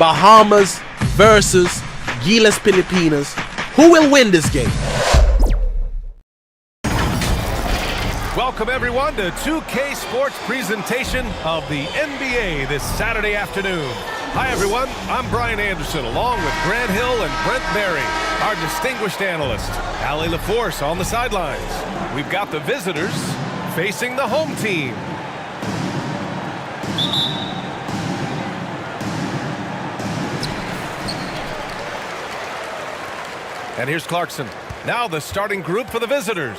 Bahamas versus GILAS Pilipinas. Who will win this game? Welcome everyone to 2K Sports presentation of the NBA this Saturday afternoon. Hi everyone, I'm Brian Anderson along with Grant Hill and Brent Berry, our distinguished analyst. Allie LaForce on the sidelines. We've got the visitors facing the home team. And here's Clarkson. Now the starting group for the visitors.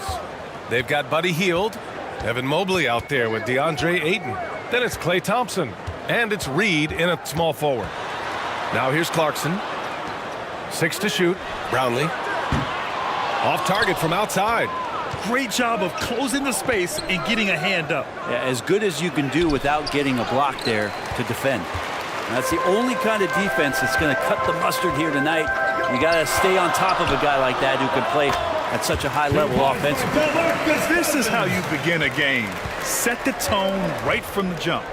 They've got Buddy Hield, Evan Mobley out there with DeAndre Ayton. Then it's Klay Thompson, and it's Reed in a small forward. Now here's Clarkson. 6 to shoot. Brownlee. Off target from outside. Great job of closing the space and getting a hand up. Yeah, as good as you can do without getting a block there to defend. And that's the only kind of defense that's going to cut the mustard here tonight. You got to stay on top of a guy like that who can play at such a high level offensively. This is how you begin a game. Set the tone right from the jump.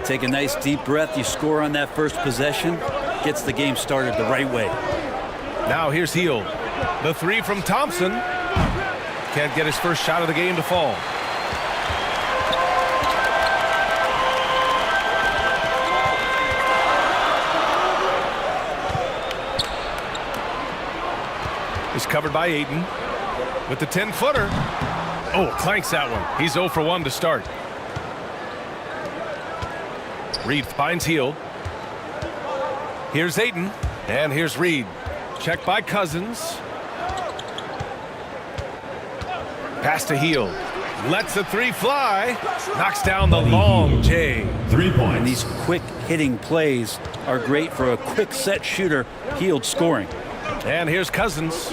Take a nice deep breath. You score on that first possession. Gets the game started the right way. Now here's Hield. The 3 from Thompson. Can't get his first shot of the game to fall. He's covered by Ayton with the 10-footer. Oh, clanks that one. He's 0 for 1 to start. Reed finds Hield. Here's Ayton, and here's Reed. Check by Cousins. Pass to Hield. Lets the 3 fly. Knocks down the long J. 3 points. And these quick hitting plays are great for a quick set shooter. Hield scoring. And here's Cousins.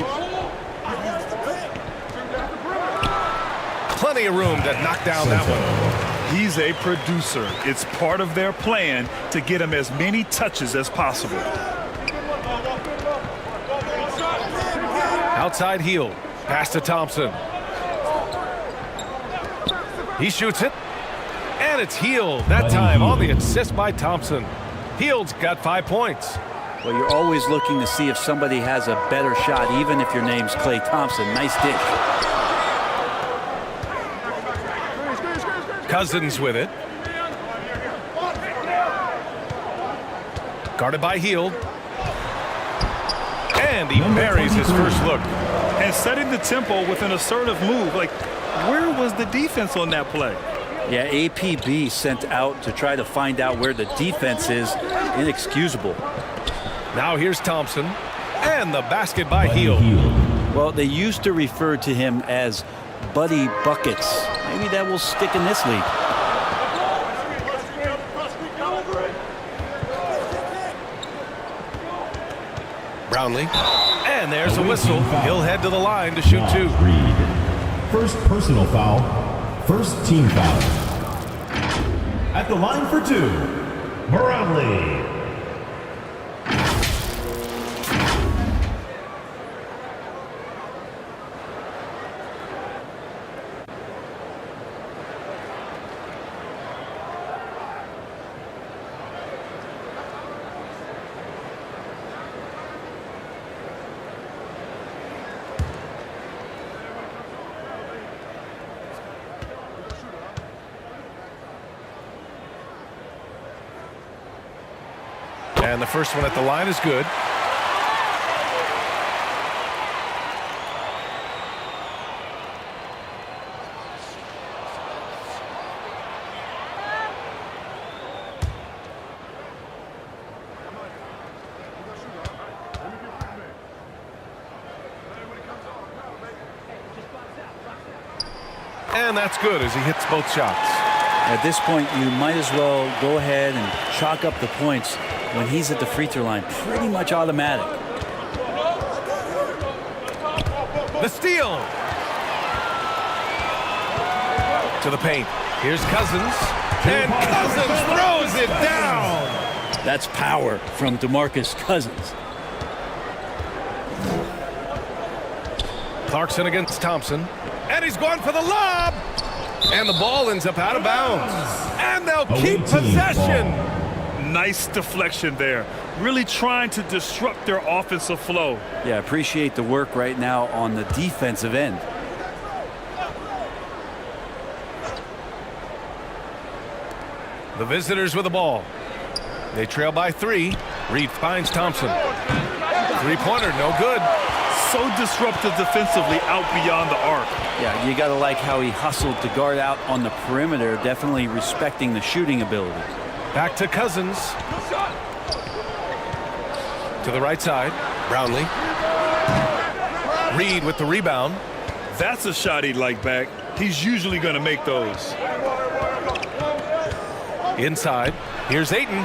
Plenty of room to knock down that one. He's a producer. It's part of their plan to get him as many touches as possible. Outside Hield. Pass to Thompson. He shoots it. And it's Hield. That time on the assist by Thompson. Hield's got 5 points. Well, you're always looking to see if somebody has a better shot, even if your name's Klay Thompson. Nice dish. Cousins with it. Guarded by Hield. And he buries his first look. And setting the tempo with an assertive move. Like, where was the defense on that play? Yeah, APB sent out to try to find out where the defense is. Inexcusable. Now here's Thompson. And the basket by Hield. Well, they used to refer to him as Buddy Buckets. Maybe that will stick in this league. Brownlee. And there's a whistle. He'll head to the line to shoot 2. First personal foul. First team foul. At the line for 2, Brownlee. And the first one at the line is good. And that's good as he hits both shots. At this point, you might as well go ahead and chalk up the points when he's at the free throw line. Pretty much automatic. The steal. To the paint. Here's Cousins. And Cousins throws it down. That's power from DeMarcus Cousins. Clarkson against Thompson. And he's going for the lob. And the ball ends up out of bounds. And they'll keep possession. Nice deflection there. Really trying to disrupt their offensive flow. Yeah, appreciate the work right now on the defensive end. The visitors with the ball. They trail by 3. Reed finds Thompson. Three-pointer, no good. So disruptive defensively out beyond the arc. Yeah, you got to like how he hustled to guard out on the perimeter, definitely respecting the shooting ability. Back to Cousins. To the right side, Brownlee. Reed with the rebound. That's a shot he'd like back. He's usually going to make those. Inside, here's Ayton.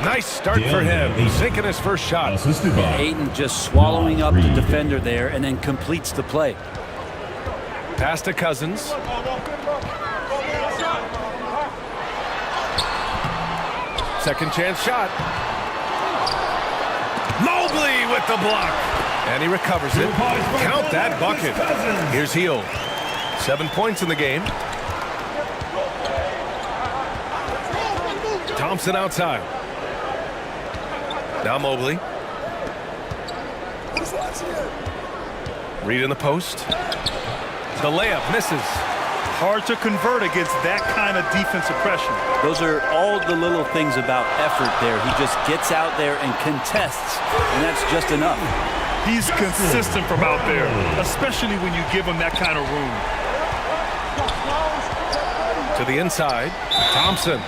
Nice start for him. Sinking his first shot. Ayton just swallowing up the defender there and then completes the play. Pass to Cousins. Second chance shot. Mobley with the block. And he recovers it. Count that bucket. Here's Hield. 7 points in the game. Thompson outside. Now Mobley. Reed in the post. The layup misses. Hard to convert against that kind of defensive pressure. Those are all the little things about effort there. He just gets out there and contests, and that's just enough. He's consistent from out there, especially when you give him that kind of room. To the inside, Thompson.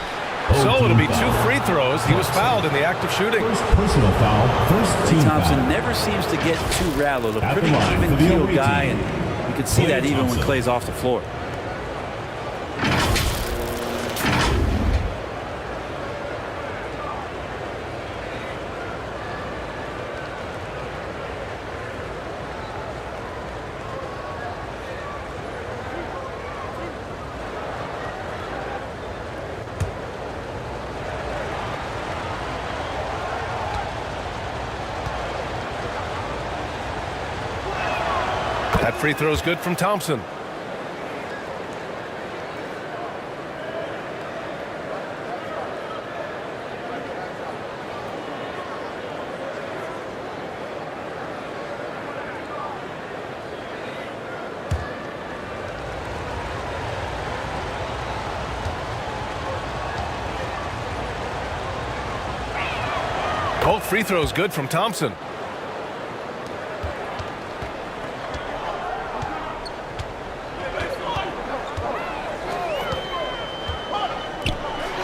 So it'll be 2 free throws. He was fouled in the act of shooting. First personal foul, first team Thompson foul. never seems to get too rattled. A At pretty the line even for the keel away guy, team. and you can see that even when Clay's off the floor. That free throw is good from Thompson. Both free throws good from Thompson.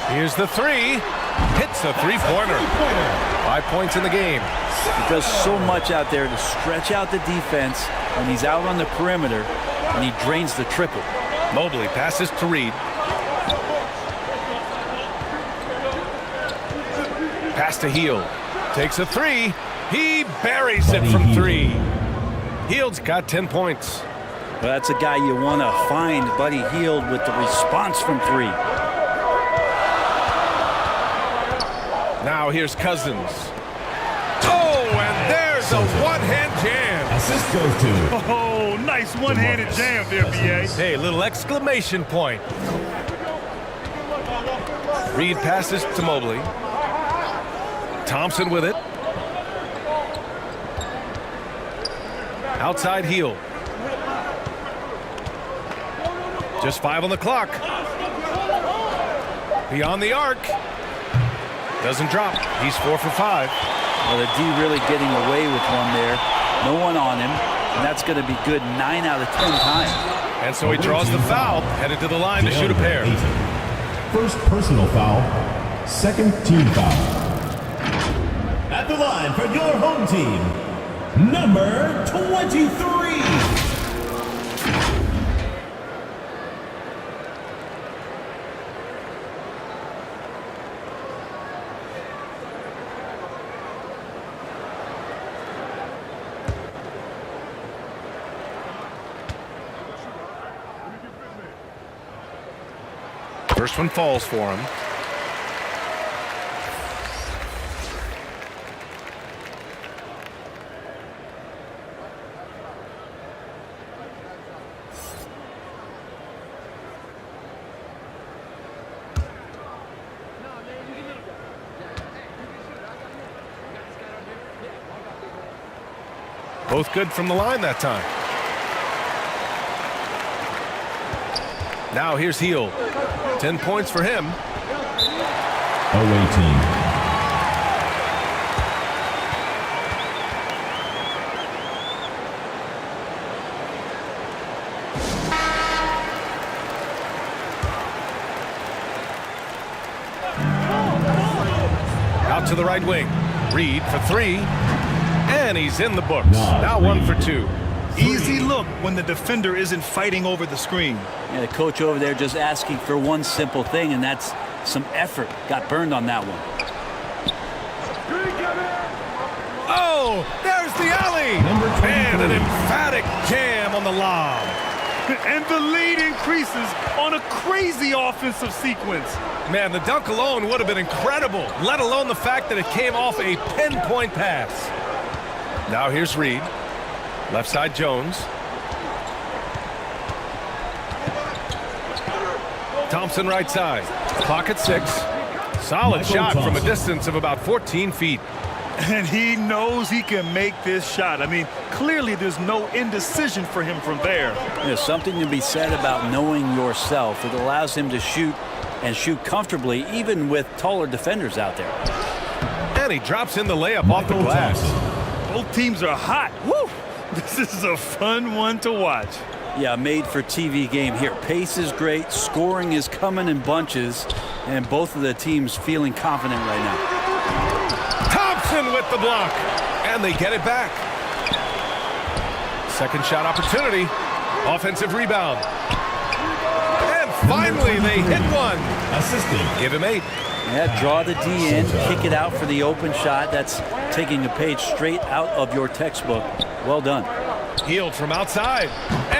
Here's the 3. Hits a three-pointer. 5 points in the game. He does so much out there to stretch out the defense when he's out on the perimeter, and he drains the triple. Mobley passes to Reed. Pass to Hield. Takes a 3. He buries it from 3. Hield's got 10 points. Well, that's a guy you want to find, Buddy Hield, with the response from 3. Now here's Cousins. Oh, and there's a one-hand jam. Assist goes to. Oh, nice one-handed jam there, BA. Hey, little exclamation point. Reed passes to Mobley. Thompson with it. Outside Hield. Just 5 on the clock. Beyond the arc. Doesn't drop. He's 4 for 5. Well, the D really getting away with one there. No one on him, and that's going to be good 9 out of 10 times. And so he draws the foul, headed to the line to shoot a pair. First personal foul, second team foul. At the line for your home team, number 23. First one falls for him. Both good from the line that time. Now here's Heel. 10 points for him. Away team. Out to the right wing. Reed for 3. And he's in the books. Now 1 for 2. Easy look when the defender isn't fighting over the screen. Yeah, the coach over there just asking for one simple thing, and that's some effort. Got burned on that one. Oh, there's the alley. And an emphatic jam on the lob. And the lead increases on a crazy offensive sequence. Man, the dunk alone would have been incredible, let alone the fact that it came off a pinpoint pass. Now here's Reed. Left side Jones. Thompson right side. Clock at 6. Solid shot from a distance of about 14 feet. And he knows he can make this shot. I mean, clearly there's no indecision for him from there. There's something to be said about knowing yourself. It allows him to shoot and shoot comfortably, even with taller defenders out there. And he drops in the layup off the glass. Both teams are hot. Woo! This is a fun one to watch. Yeah, made for TV game here. Pace is great, scoring is coming in bunches, and both of the teams feeling confident right now. Thompson with the block, and they get it back. Second shot opportunity, offensive rebound. And finally they hit one. Assisting. Give him 8. Yeah, draw the D in, kick it out for the open shot. That's taking a page straight out of your textbook. Well done. Healed from outside,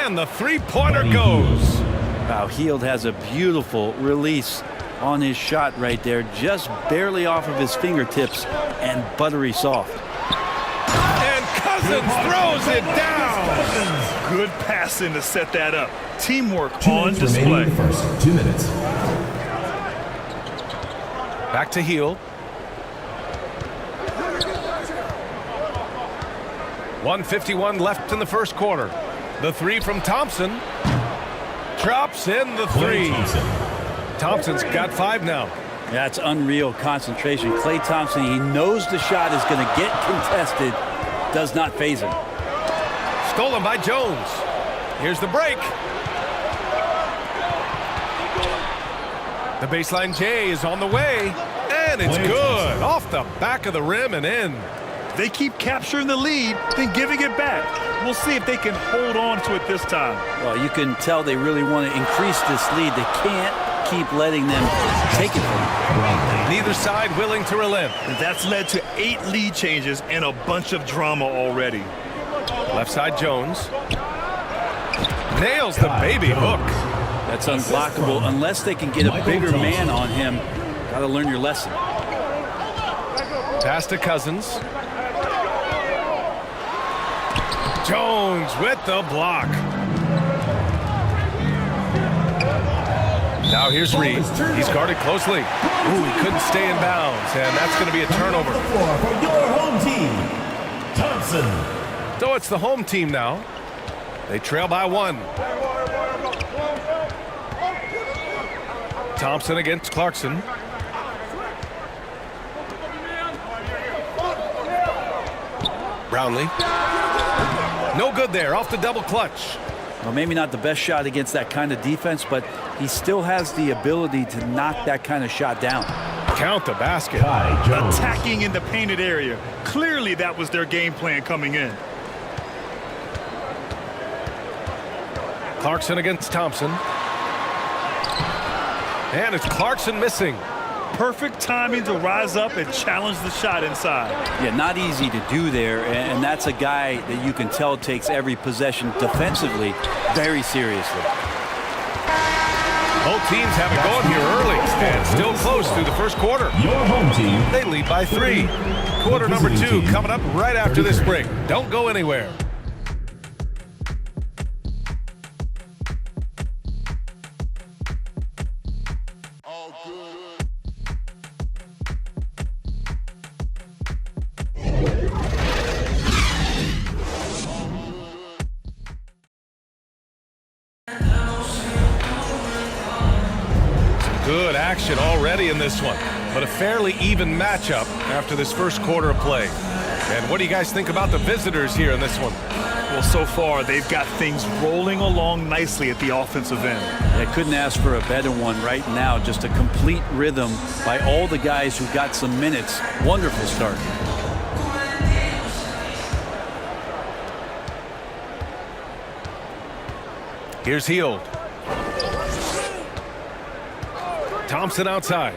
and the three-pointer goes. Wow, Heald has a beautiful release on his shot right there, just barely off of his fingertips and buttery soft. And Cousins throws it down. Good passing to set that up. Teamwork 2 on minutes display. remaining in the first 2 minutes. Back to Heald. 1:51 left in the first quarter. The 3 from Thompson. Drops in the 3. Thompson's got 5 now. That's unreal concentration. Klay Thompson, he knows the shot is going to get contested. Does not faze him. Stolen by Jones. Here's the break. The baseline J is on the way. And it's good. Off the back of the rim and in. They keep capturing the lead, then giving it back. We'll see if they can hold on to it this time. Well, you can tell they really want to increase this lead. They can't keep letting them take it from them. Neither side willing to relent. That's led to 8 lead changes and a bunch of drama already. Left side Jones. Nails the baby hook. That's unblockable unless they can get a bigger man on him. Got to learn your lesson. Pass to Cousins. Jones with the block. Now here's Reed. He's guarded closely. Ooh, he couldn't stay in bounds, and that's going to be a turnover. The floor for your home team, Thompson. So it's the home team now. They trail by 1. Thompson against Clarkson. Brownlee. No good there, off the double clutch. Well, maybe not the best shot against that kind of defense, but he still has the ability to knock that kind of shot down. Count the basket. Attacking in the painted area. Clearly that was their game plan coming in. Clarkson against Thompson. And it's Clarkson missing. Perfect timing to rise up and challenge the shot inside. Yeah, not easy to do there, and that's a guy that you can tell takes every possession defensively very seriously. Both teams have it going here early and still close through the first quarter. Your home team. They lead by 3. Quarter number 2 coming up right after this break. Don't go anywhere. tension already in this one, but a fairly even matchup after this first quarter of play. And what do you guys think about the visitors here in this one? Well, so far, they've got things rolling along nicely at the offensive end. I couldn't ask for a better one right now. Just a complete rhythm by all the guys who got some minutes. Wonderful start. Here's Hield. Thompson outside.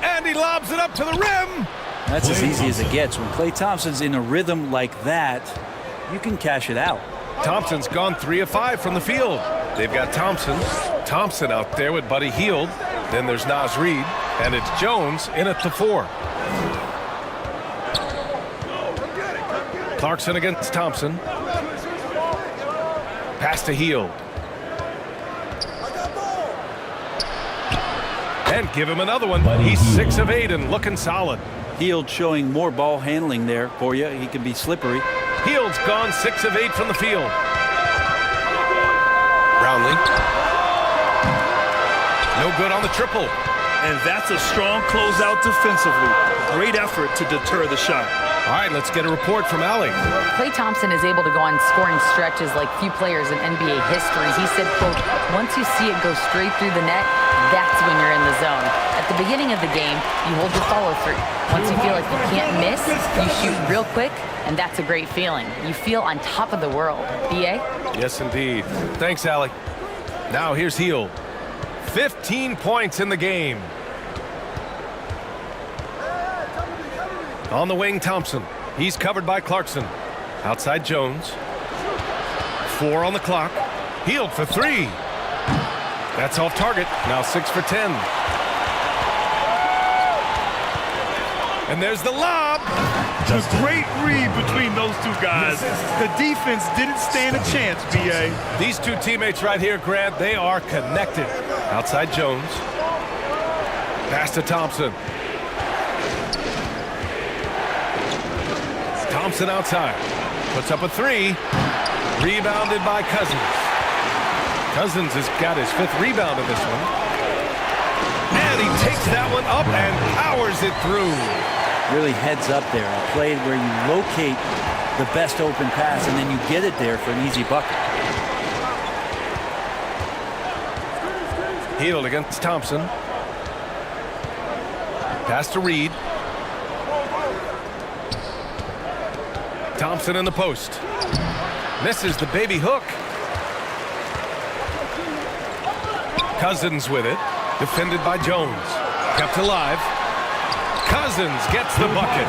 And he lobs it up to the rim. That's as easy as it gets. When Klay Thompson's in a rhythm like that, you can cash it out. Thompson's gone 3 of 5 from the field. They've got Thompson out there with Buddy Hield. Then there's Naz Reid, and it's Jones in at the 4. Clarkson against Thompson. Pass to Hield. And give him another one. He's 6 of 8 and looking solid. Hield showing more ball handling there for you. He can be slippery. Hield's gone 6 of 8 from the field. Brownlee. No good on the triple. And that's a strong closeout defensively. Great effort to deter the shot. All right, let's get a report from Allie. Klay Thompson is able to go on scoring stretches like few players in NBA history. He said, quote, once you see it go straight through the net, that's when you're in the zone. At the beginning of the game, you hold your follow through. Once you feel like you can't miss, you shoot real quick, and that's a great feeling. You feel on top of the world. BA? Yes, indeed. Thanks, Allie. Now here's Hield. 15 points in the game. On the wing, Thompson. He's covered by Clarkson. Outside Jones. 4 on the clock. Hield for 3. That's off target. Now 6 for 10. And there's the lob. A great read between those two guys. The defense didn't stand a chance, BA. These two teammates right here, Grant, they are connected. Outside Jones. Pass to Thompson. Thompson outside. Puts up a 3. Rebounded by Cousins. Cousins has got his 5th rebound in this one. And he takes that one up and powers it through. Really heads up there. A play where you locate the best open pass and then you get it there for an easy bucket. Hield against Thompson. Pass to Reid. Thompson in the post. Misses the baby hook. Cousins with it. Defended by Jones. Kept alive. Cousins gets the bucket.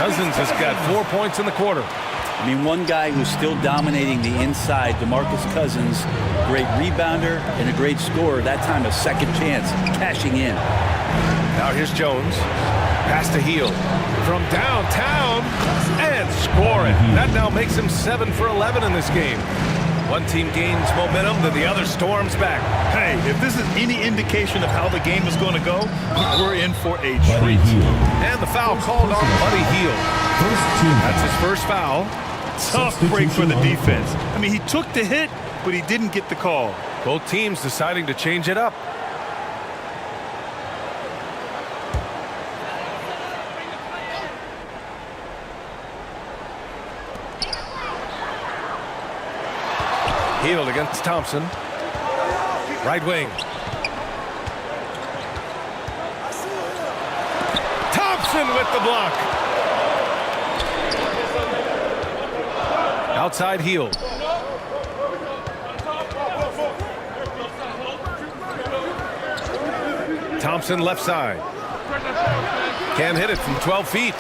Cousins has got 4 points in the quarter. I mean, one guy who's still dominating the inside, DeMarcus Cousins, great rebounder and a great scorer. That time a second chance, cashing in. Now here's Jones. Pass to Hield. From downtown and scoring. That now makes him 7 for 11 in this game. One team gains momentum, then the other storms back. Hey, if this is any indication of how the game is going to go, we're in for a treat. And the foul called on Buddy Hield. That's his first foul. Tough break for the defense. I mean, he took the hit, but he didn't get the call. Both teams deciding to change it up. Hield against Thompson. Right wing. Thompson with the block. Outside Hield. Thompson left side. Can't hit it from 12 feet.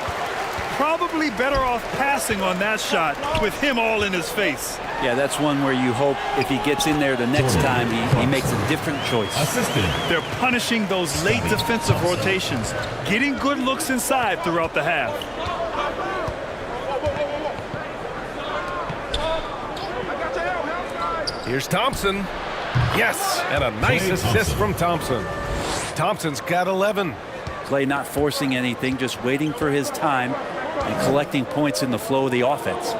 Probably better off passing on that shot with him all in his face. Yeah, that's one where you hope if he gets in there the next time, he makes a different choice. They're punishing those late defensive rotations, getting good looks inside throughout the half. Here's Thompson. Yes, and a nice assist from Thompson. Thompson's got 11. Klay not forcing anything, just waiting for his time and collecting points in the flow of the offense.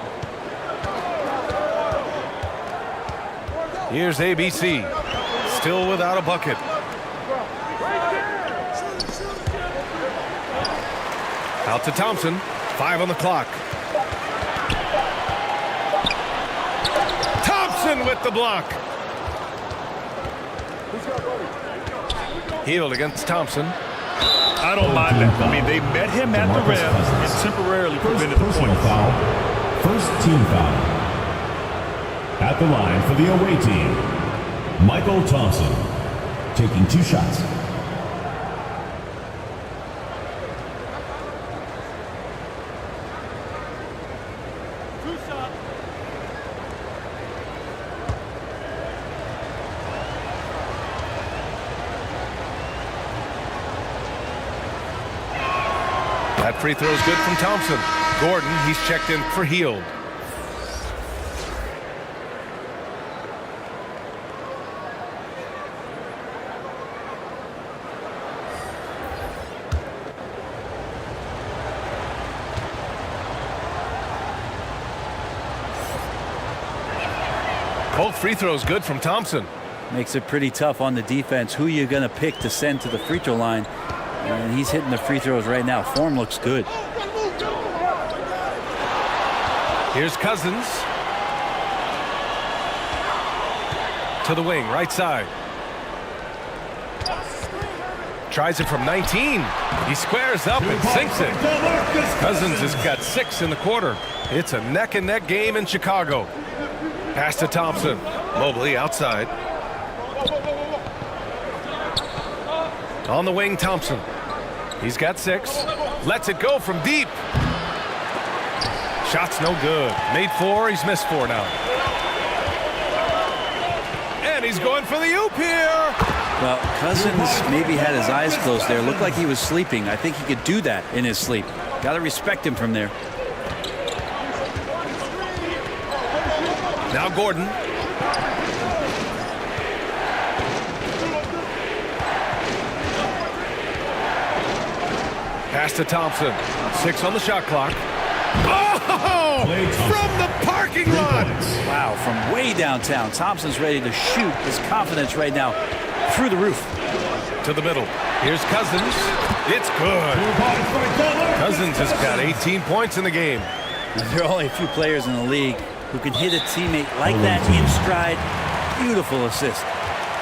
Here's ABC, still without a bucket. Out to Thompson. 5 on the clock. Thompson with the block. Healed against Thompson. I don't mind that. I mean, they met him at the rim and temporarily prevented the point. First team foul. At the line for the away team, Michael Thompson, taking 2 shots. That free throw is good from Thompson. Gordon, he's checked in for Heald. Both free throws good from Thompson. Makes it pretty tough on the defense. Who you're going to pick to send to the free throw line. And he's hitting the free throws right now. Form looks good. Here's Cousins. To the wing, right side. Tries it from 19. He squares up and sinks it. Cousins has got 6 in the quarter. It's a neck-and-neck game in Chicago. Pass to Thompson. Mobley outside. On the wing, Thompson. He's got 6. Lets it go from deep. Shot's no good. Made 4. He's missed 4 now. And he's going for the oop here. Well, Cousins maybe had his eyes closed there. Looked like he was sleeping. I think he could do that in his sleep. Got to respect him from there. Now Gordon. Pass to Thompson. 6 on the shot clock. Oh! From the parking lot! Wow, from way downtown. Thompson's ready to shoot. His confidence right now through the roof. To the middle. Here's Cousins. It's good. Cousins has got 18 points in the game. There are only a few players in the league who can hit a teammate like that in stride. Beautiful assist.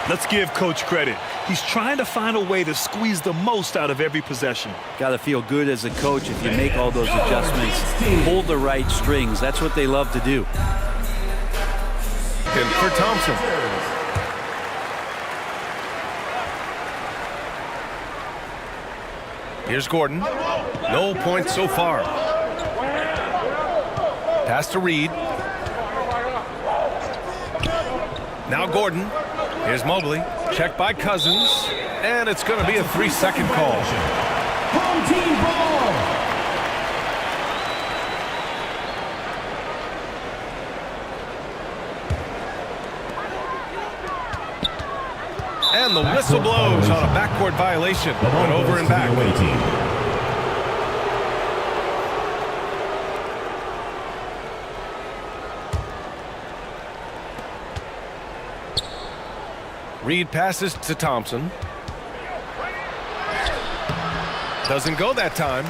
Let's give Coach credit. He's trying to find a way to squeeze the most out of every possession. Got to feel good as a coach if you make all those adjustments. Hold the right strings. That's what they love to do. And for Thompson. Here's Gordon. No points so far. Pass to Reed. Now Gordon. Here's Mobley. Checked by Cousins. And it's going to be a 3-second call. Home team ball. And the whistle blows on a backcourt violation. Went over and back. Reed passes to Thompson. Doesn't go that time.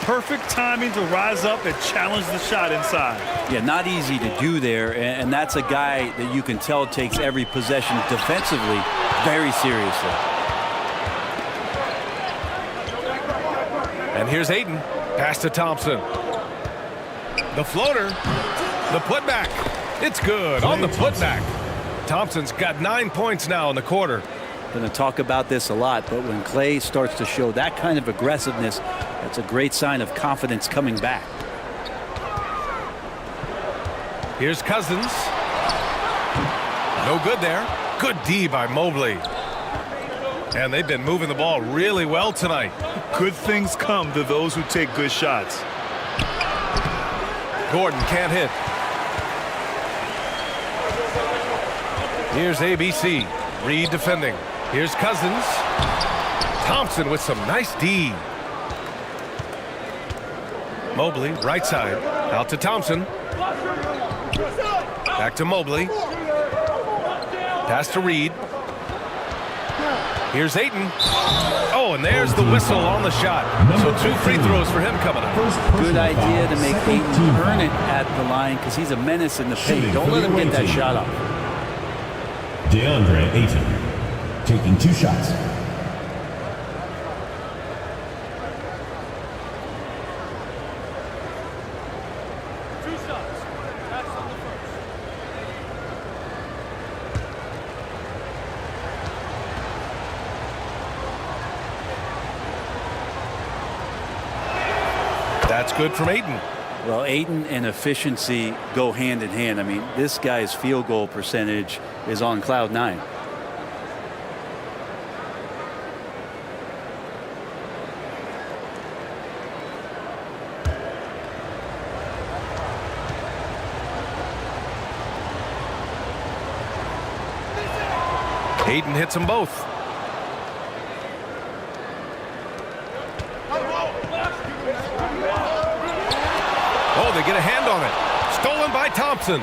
Perfect timing to rise up and challenge the shot inside. Yeah, not easy to do there, and that's a guy that you can tell takes every possession defensively very seriously. And here's Ayton. Pass to Thompson. The floater. The putback. It's good on the putback. Thompson's got 9 points now in the quarter. Going to talk about this a lot, but when Clay starts to show that kind of aggressiveness, that's a great sign of confidence coming back. Here's Cousins. No good there. Good D by Mobley. And they've been moving the ball really well tonight. Good things come to those who take good shots. Gordon can't hit. Here's ABC. Reed defending. Here's Cousins. Thompson with some nice D. Mobley, right side. Out to Thompson. Back to Mobley. Pass to Reed. Here's Ayton. Oh, and there's the whistle on the shot. So 2 free throws for him coming up. Good idea to make Ayton earn it at the line because he's a menace in the paint. Don't let him get that shot off. DeAndre Ayton taking 2 shots. That's good from Ayton. Well, Ayton and efficiency go hand in hand. I mean, this guy's field goal percentage is on cloud 9. Ayton hits them both. Oh, they get a hand on it. Stolen by Thompson.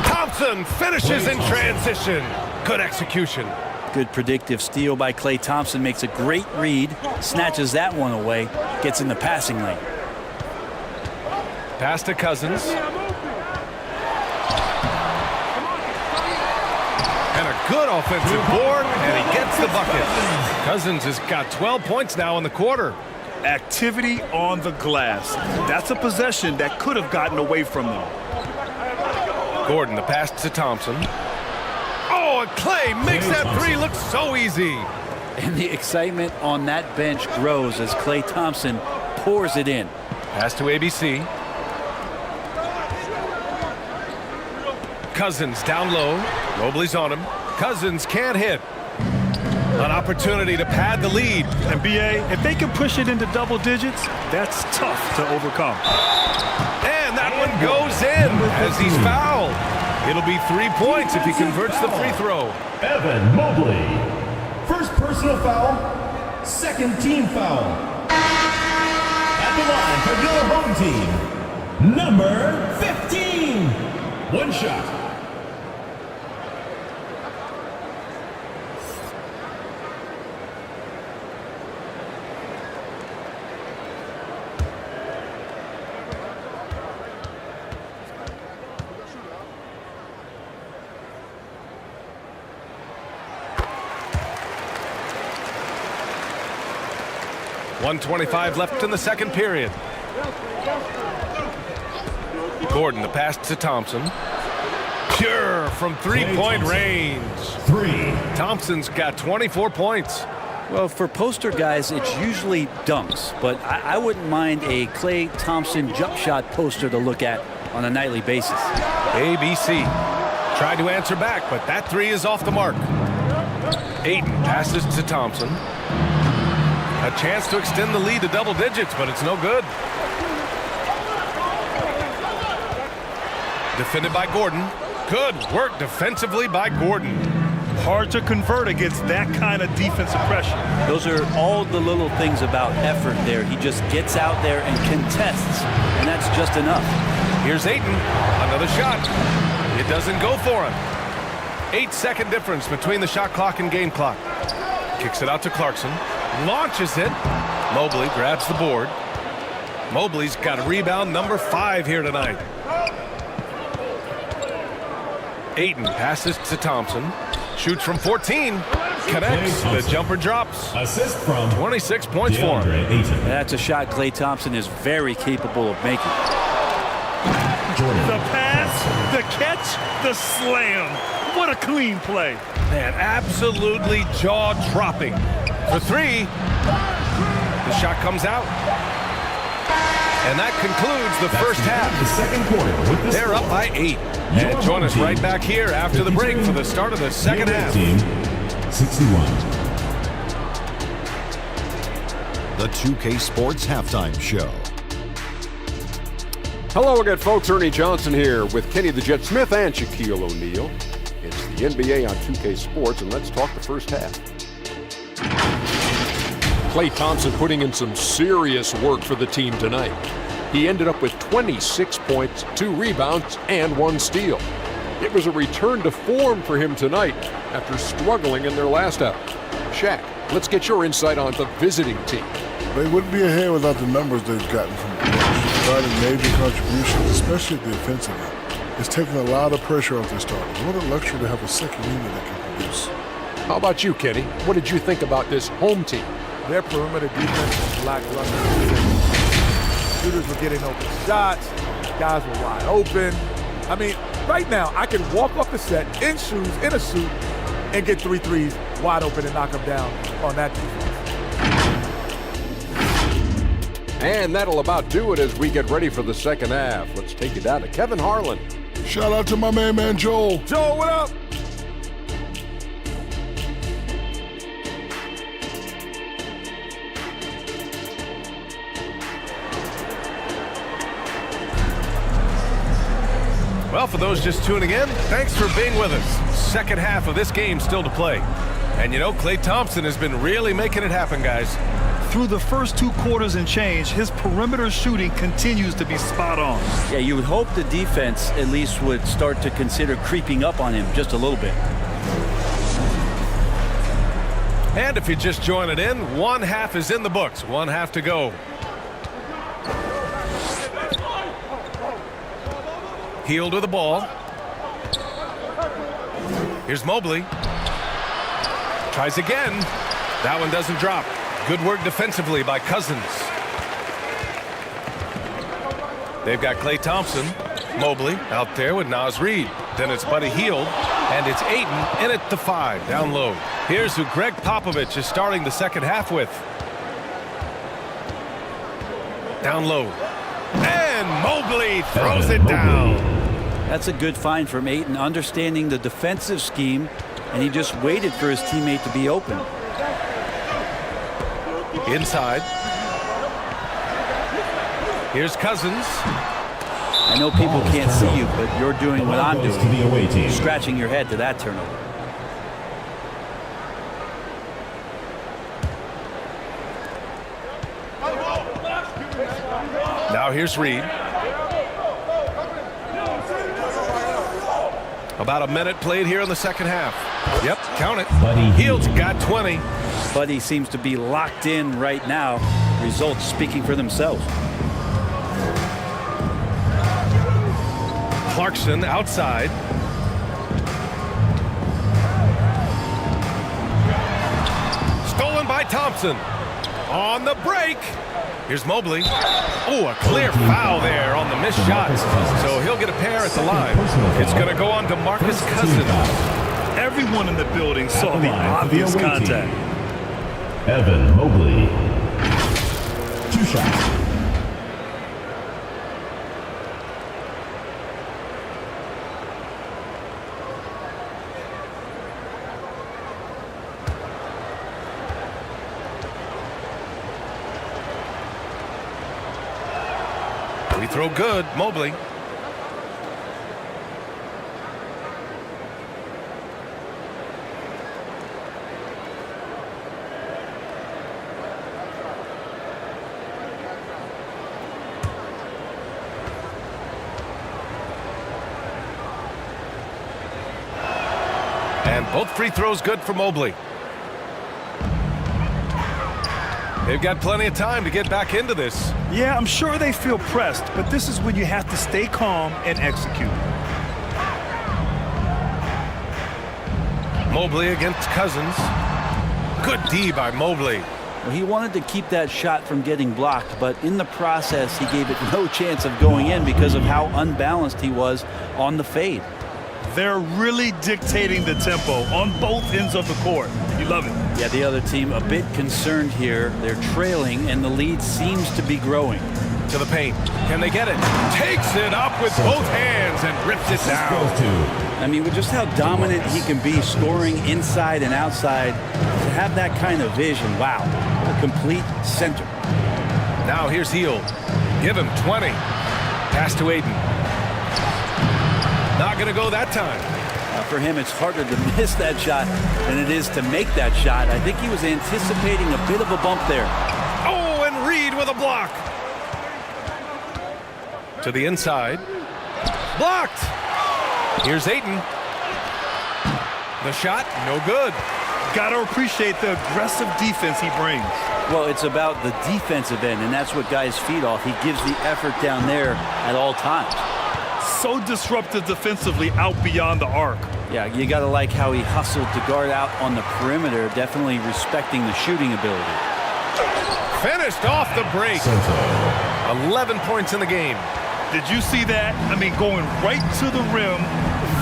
Thompson finishes in transition. Good execution. Good predictive steal by Klay Thompson. Makes a great read. Snatches that one away. Gets in the passing lane. Pass to Cousins. And a good offensive board, and he gets the bucket. Cousins has got 12 points now in the quarter. Activity on the glass. That's a possession that could have gotten away from them. Gordon, the pass to Thompson. Oh, and Klay makes that 3 look so easy. And the excitement on that bench grows as Klay Thompson pours it in. Pass to ABC. Cousins down low. Mobley's on him. Cousins can't hit. An opportunity to pad the lead. And BA, if they can push it into double digits, that's tough to overcome. And that one goes in as he's fouled. It'll be 3 points if he converts the free throw. Evan Mobley. First personal foul, second team foul. At the line for your home team, number 15. 1 shot. .125 left in the second period. Gordon, the pass to Thompson. Pure from three-point range. 3. Thompson's got 24 points. Well, for poster guys, it's usually dunks, but I wouldn't mind a Klay Thompson jump shot poster to look at on a nightly basis. ABC tried to answer back, but that 3 is off the mark. Ayton passes to Thompson. A chance to extend the lead to double digits, but it's no good. Defended by Gordon. Good work defensively by Gordon. Hard to convert against that kind of defensive pressure. Those are all the little things about effort there. He just gets out there and contests, and that's just enough. Here's Ayton. Another shot. It doesn't go for him. 8-second difference between the shot clock and game clock. Kicks it out to Clarkson. Launches it. Mobley grabs the board. Mobley's got rebound number 5 here tonight. Ayton passes to Thompson. Shoots from 14. Connects. The jumper drops. Assist from 26 points for him. Ayton. That's a shot Klay Thompson is very capable of making. The pass, the catch, the slam. What a clean play. Man, absolutely jaw-dropping. For 3, the shot comes out. And that concludes the first half. The second quarter with the They're up by 8. And join us right back here after the break for the start of the second half. Team 61. The 2K Sports Halftime Show. Hello again, folks. Ernie Johnson here with Kenny the Jet Smith and Shaquille O'Neal. It's the NBA on 2K Sports, and let's talk the first half. Klay Thompson putting in some serious work for the team tonight. He ended up with 26 points, 2 rebounds, and 1 steal. It was a return to form for him tonight after struggling in their last out. Shaq, let's get your insight on the visiting team. They wouldn't be ahead without the numbers they've gotten from the bench, providing major contributions, especially at the offensive end. It's taking a lot of pressure off their starters. What a luxury to have a second unit that can produce. How about you, Kenny? What did you think about this home team? Their perimeter defense was lackluster. Shooters were getting open shots. Guys were wide open. I mean, right now, I can walk off the set in shoes, in a suit, and get 3 threes wide open and knock them down on that defense. And that'll about do it as we get ready for the second half. Let's take you down to Kevin Harlan. Shout out to my man Joel. Joel, what up? Well, for those just tuning in, thanks for being with us. Second half of this game still to play. And you know, Klay Thompson has been really making it happen, guys. Through the first 2 quarters and change, his perimeter shooting continues to be spot on. Yeah, you would hope the defense at least would start to consider creeping up on him just a little bit. And if you just join it in, one half is in the books. One half to go. Healed with the ball. Here's Mobley. Tries again. That one doesn't drop. Good work defensively by Cousins. They've got Klay Thompson. Mobley out there with Naz Reid. Then it's Buddy Hield. And it's Ayton in at the 5, down low. Here's who Greg Popovich is starting the second half with. Down low. And Mobley throws it down. That's a good find from Ayton, understanding the defensive scheme, and he just waited for his teammate to be open. Inside. Here's Cousins. I know people can't see you, but you're doing what I'm doing. Scratching your head to that turnover. Now here's Reid. About a minute played here in the second half. Yep, count it. Hield's got 20. Buddy seems to be locked in right now. Results speaking for themselves. Clarkson outside. Stolen by Thompson. On the break. Here's Mobley. Oh, a clear foul there on the missed shot. So he'll get a pair at the line. It's going to go on to Marcus Cousins. Everyone in the building saw the obvious contact. Evan Mobley. 2 shots. Free throw good, Mobley. And both free throws good for Mobley. They've got plenty of time to get back into this. Yeah, I'm sure they feel pressed, but this is when you have to stay calm and execute. Mobley against Cousins. Good D by Mobley. Well, he wanted to keep that shot from getting blocked, but in the process, he gave it no chance of going in because of how unbalanced he was on the fade. They're really dictating the tempo on both ends of the court. You love it. Yeah, the other team a bit concerned here. They're trailing, and the lead seems to be growing. To the paint. Can they get it? Takes it up with both hands and rips it down. I mean, with just how dominant he can be scoring inside and outside, to have that kind of vision, wow, a complete center. Now here's Hield. Give him 20. Pass to Ayton. Not going to go that time. For him, it's harder to miss that shot than it is to make that shot. I think he was anticipating a bit of a bump there. Oh, and Reid with a block. To the inside. Blocked. Here's Ayton. The shot, no good. Gotta appreciate the aggressive defense he brings. Well, it's about the defensive end, and that's what guys feed off. He gives the effort down there at all times. So disruptive defensively out beyond the arc. Yeah, you got to like how he hustled to guard out on the perimeter, definitely respecting the shooting ability. Finished off the break. 11 points in the game. Did you see that? I mean, going right to the rim.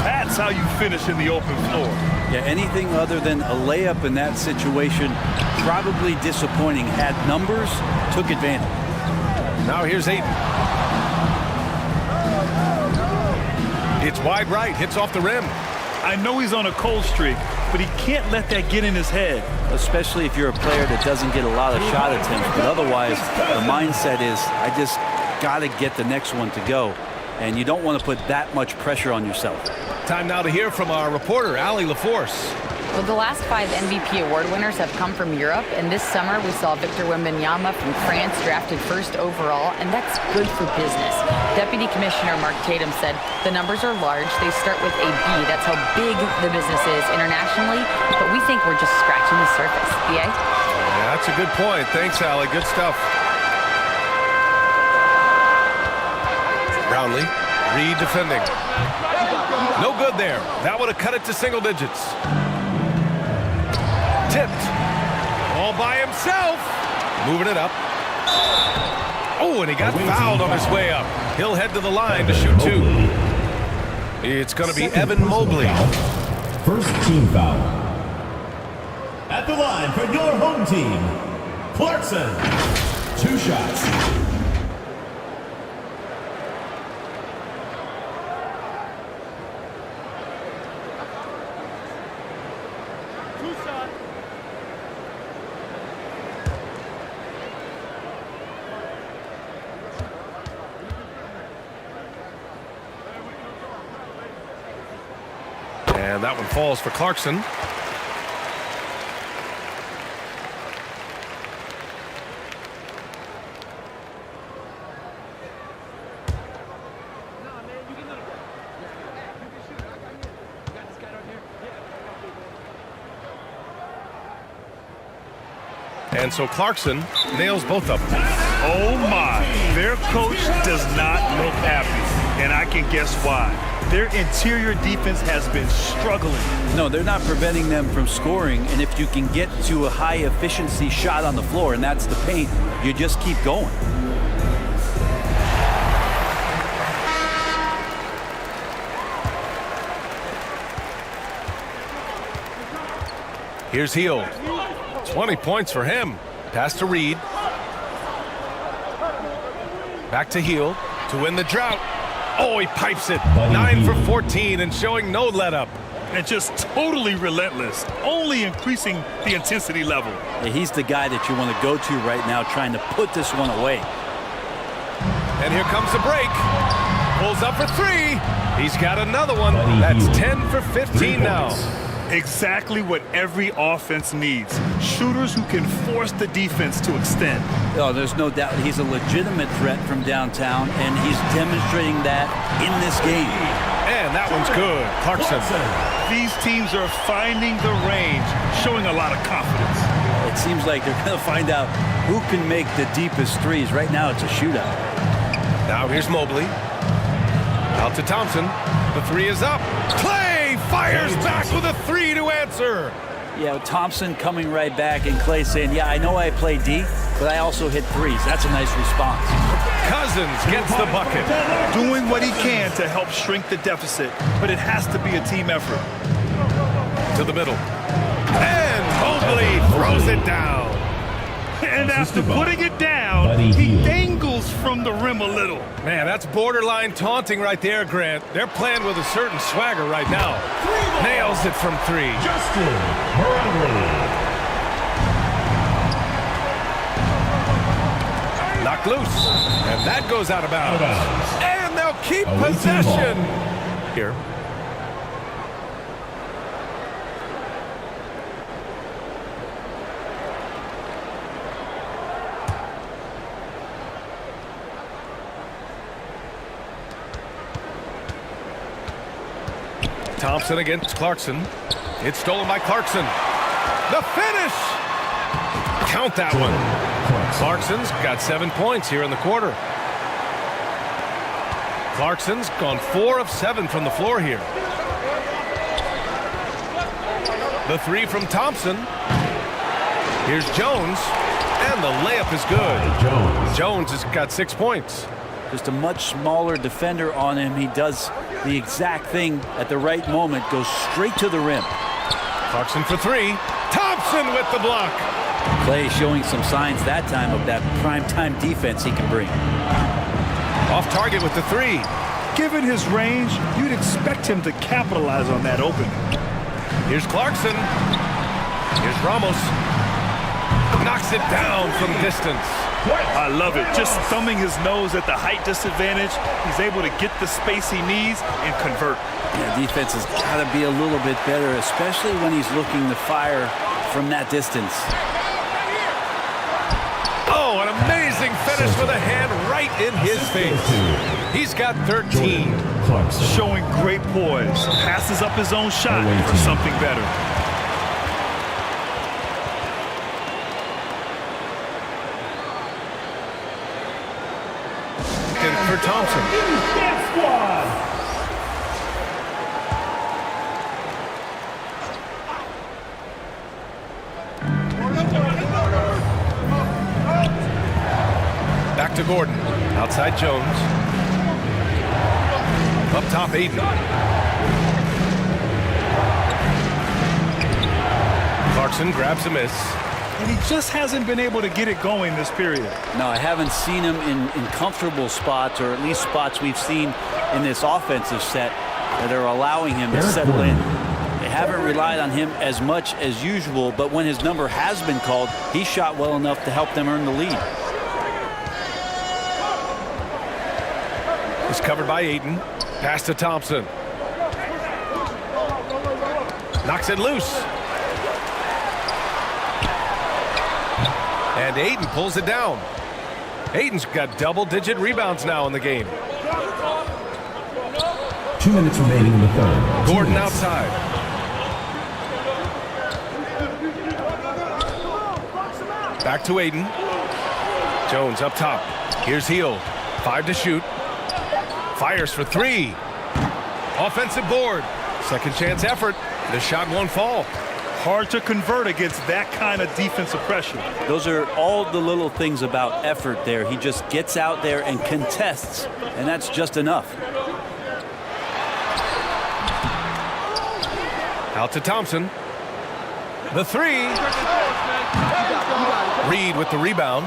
That's how you finish in the open floor. Yeah, anything other than a layup in that situation, probably disappointing. Had numbers, took advantage. Now here's Ayton. It's wide right, hits off the rim. I know he's on a cold streak, but he can't let that get in his head. Especially if you're a player that doesn't get a lot of shot attempts. But otherwise, the mindset is, I just got to get the next one to go. And you don't want to put that much pressure on yourself. Time now to hear from our reporter, Allie LaForce. Well, the last 5 MVP award winners have come from Europe, and this summer we saw Victor Wembanyama from France drafted first overall, and that's good for business. Deputy Commissioner Mark Tatum said the numbers are large. They start with a B. That's how big the business is internationally, but we think we're just scratching the surface. BA? Yeah, that's a good point. Thanks, Allie. Good stuff. Brownlee, Reed defending. No good there. That would have cut it to single digits. Tipped. All by himself. Moving it up. Oh, and he got fouled on his way up. He'll head to the line to shoot 2. It's going to be Evan Mobley. First team foul. At the line for your home team, Clarkson. 2 shots. And that one falls for Clarkson. And so Clarkson nails both of them. Oh my, their coach does not look happy, and I can guess why. Their interior defense has been struggling. No, they're not preventing them from scoring, and if you can get to a high efficiency shot on the floor, and that's the paint, you just keep going. Here's Hield. 20 points for him. Pass to Reed. Back to Hield to win the drought. Oh, he pipes it. 9 for 14 and showing no let up. And just totally relentless, only increasing the intensity level. Yeah, he's the guy that you want to go to right now, trying to put this one away. And here comes the break. Pulls up for 3. He's got another one. That's 10 for 15 now. Exactly what every offense needs. Shooters who can force the defense to extend. Oh, there's no doubt he's a legitimate threat from downtown, and he's demonstrating that in this game. And that one's good. Clarkson. These teams are finding the range, showing a lot of confidence. It seems like they're going to find out who can make the deepest threes. Right now, it's a shootout. Now here's Mobley. Out to Thompson. The 3 is up. Clay fires back with a 3 to answer. Yeah, Thompson coming right back, and Clay saying, yeah, I know I play D, but I also hit 3s. That's a nice response. Cousins gets the bucket. Doing what he can to help shrink the deficit, but it has to be a team effort. To the middle. And Mobley throws it down. And after putting it down, he dangles from the rim a little. Man, that's borderline taunting right there, Grant. They're playing with a certain swagger right now. Nails it from 3. Justin Meralco. Knocked loose. And that goes out of bounds. And they'll keep possession. Here. Thompson against Clarkson. It's stolen by Clarkson. The finish! Count that one. Clarkson's got 7 points here in the quarter. Clarkson's gone 4 of 7 from the floor here. The three from Thompson. Here's Jones, and the layup is good. Jones has got 6 points. Just a much smaller defender on him. He does the exact thing at the right moment, goes straight to the rim. Clarkson for three. Thompson with the block. Clay showing some signs that time of that prime-time defense he can bring. Off target with the three. Given his range, you'd expect him to capitalize on that opening. Here's Clarkson. Here's Ramos. Knocks it down from distance. I love it. Just thumbing his nose at the height disadvantage. He's able to get the space he needs and convert. Yeah, defense has got to be a little bit better, especially when he's looking to fire from that distance. Oh, an amazing finish with a hand right in his face. He's got 13. Showing great poise. Passes up his own shot for something better. For Thompson. Back to Gordon. Outside Jones. Up top Aiden. Clarkson grabs a miss. And he just hasn't been able to get it going this period. No, I haven't seen him in comfortable spots, or at least spots we've seen in this offensive set that are allowing him to settle in. They haven't relied on him as much as usual, but when his number has been called, he shot well enough to help them earn the lead. He's covered by Aiden. Pass to Thompson. Knocks it loose. And Aiden pulls it down. Aiden's got double-digit rebounds now in the game. 2 minutes remaining in the third. Gordon outside. Back to Aiden. Jones up top. Here's Heel. 5 to shoot. Fires for 3. Offensive board. Second chance effort. The shot won't fall. Hard to convert against that kind of defensive pressure. Those are all the little things about effort there. He just gets out there and contests, and that's just enough. Out to Thompson. The 3. Reed with the rebound.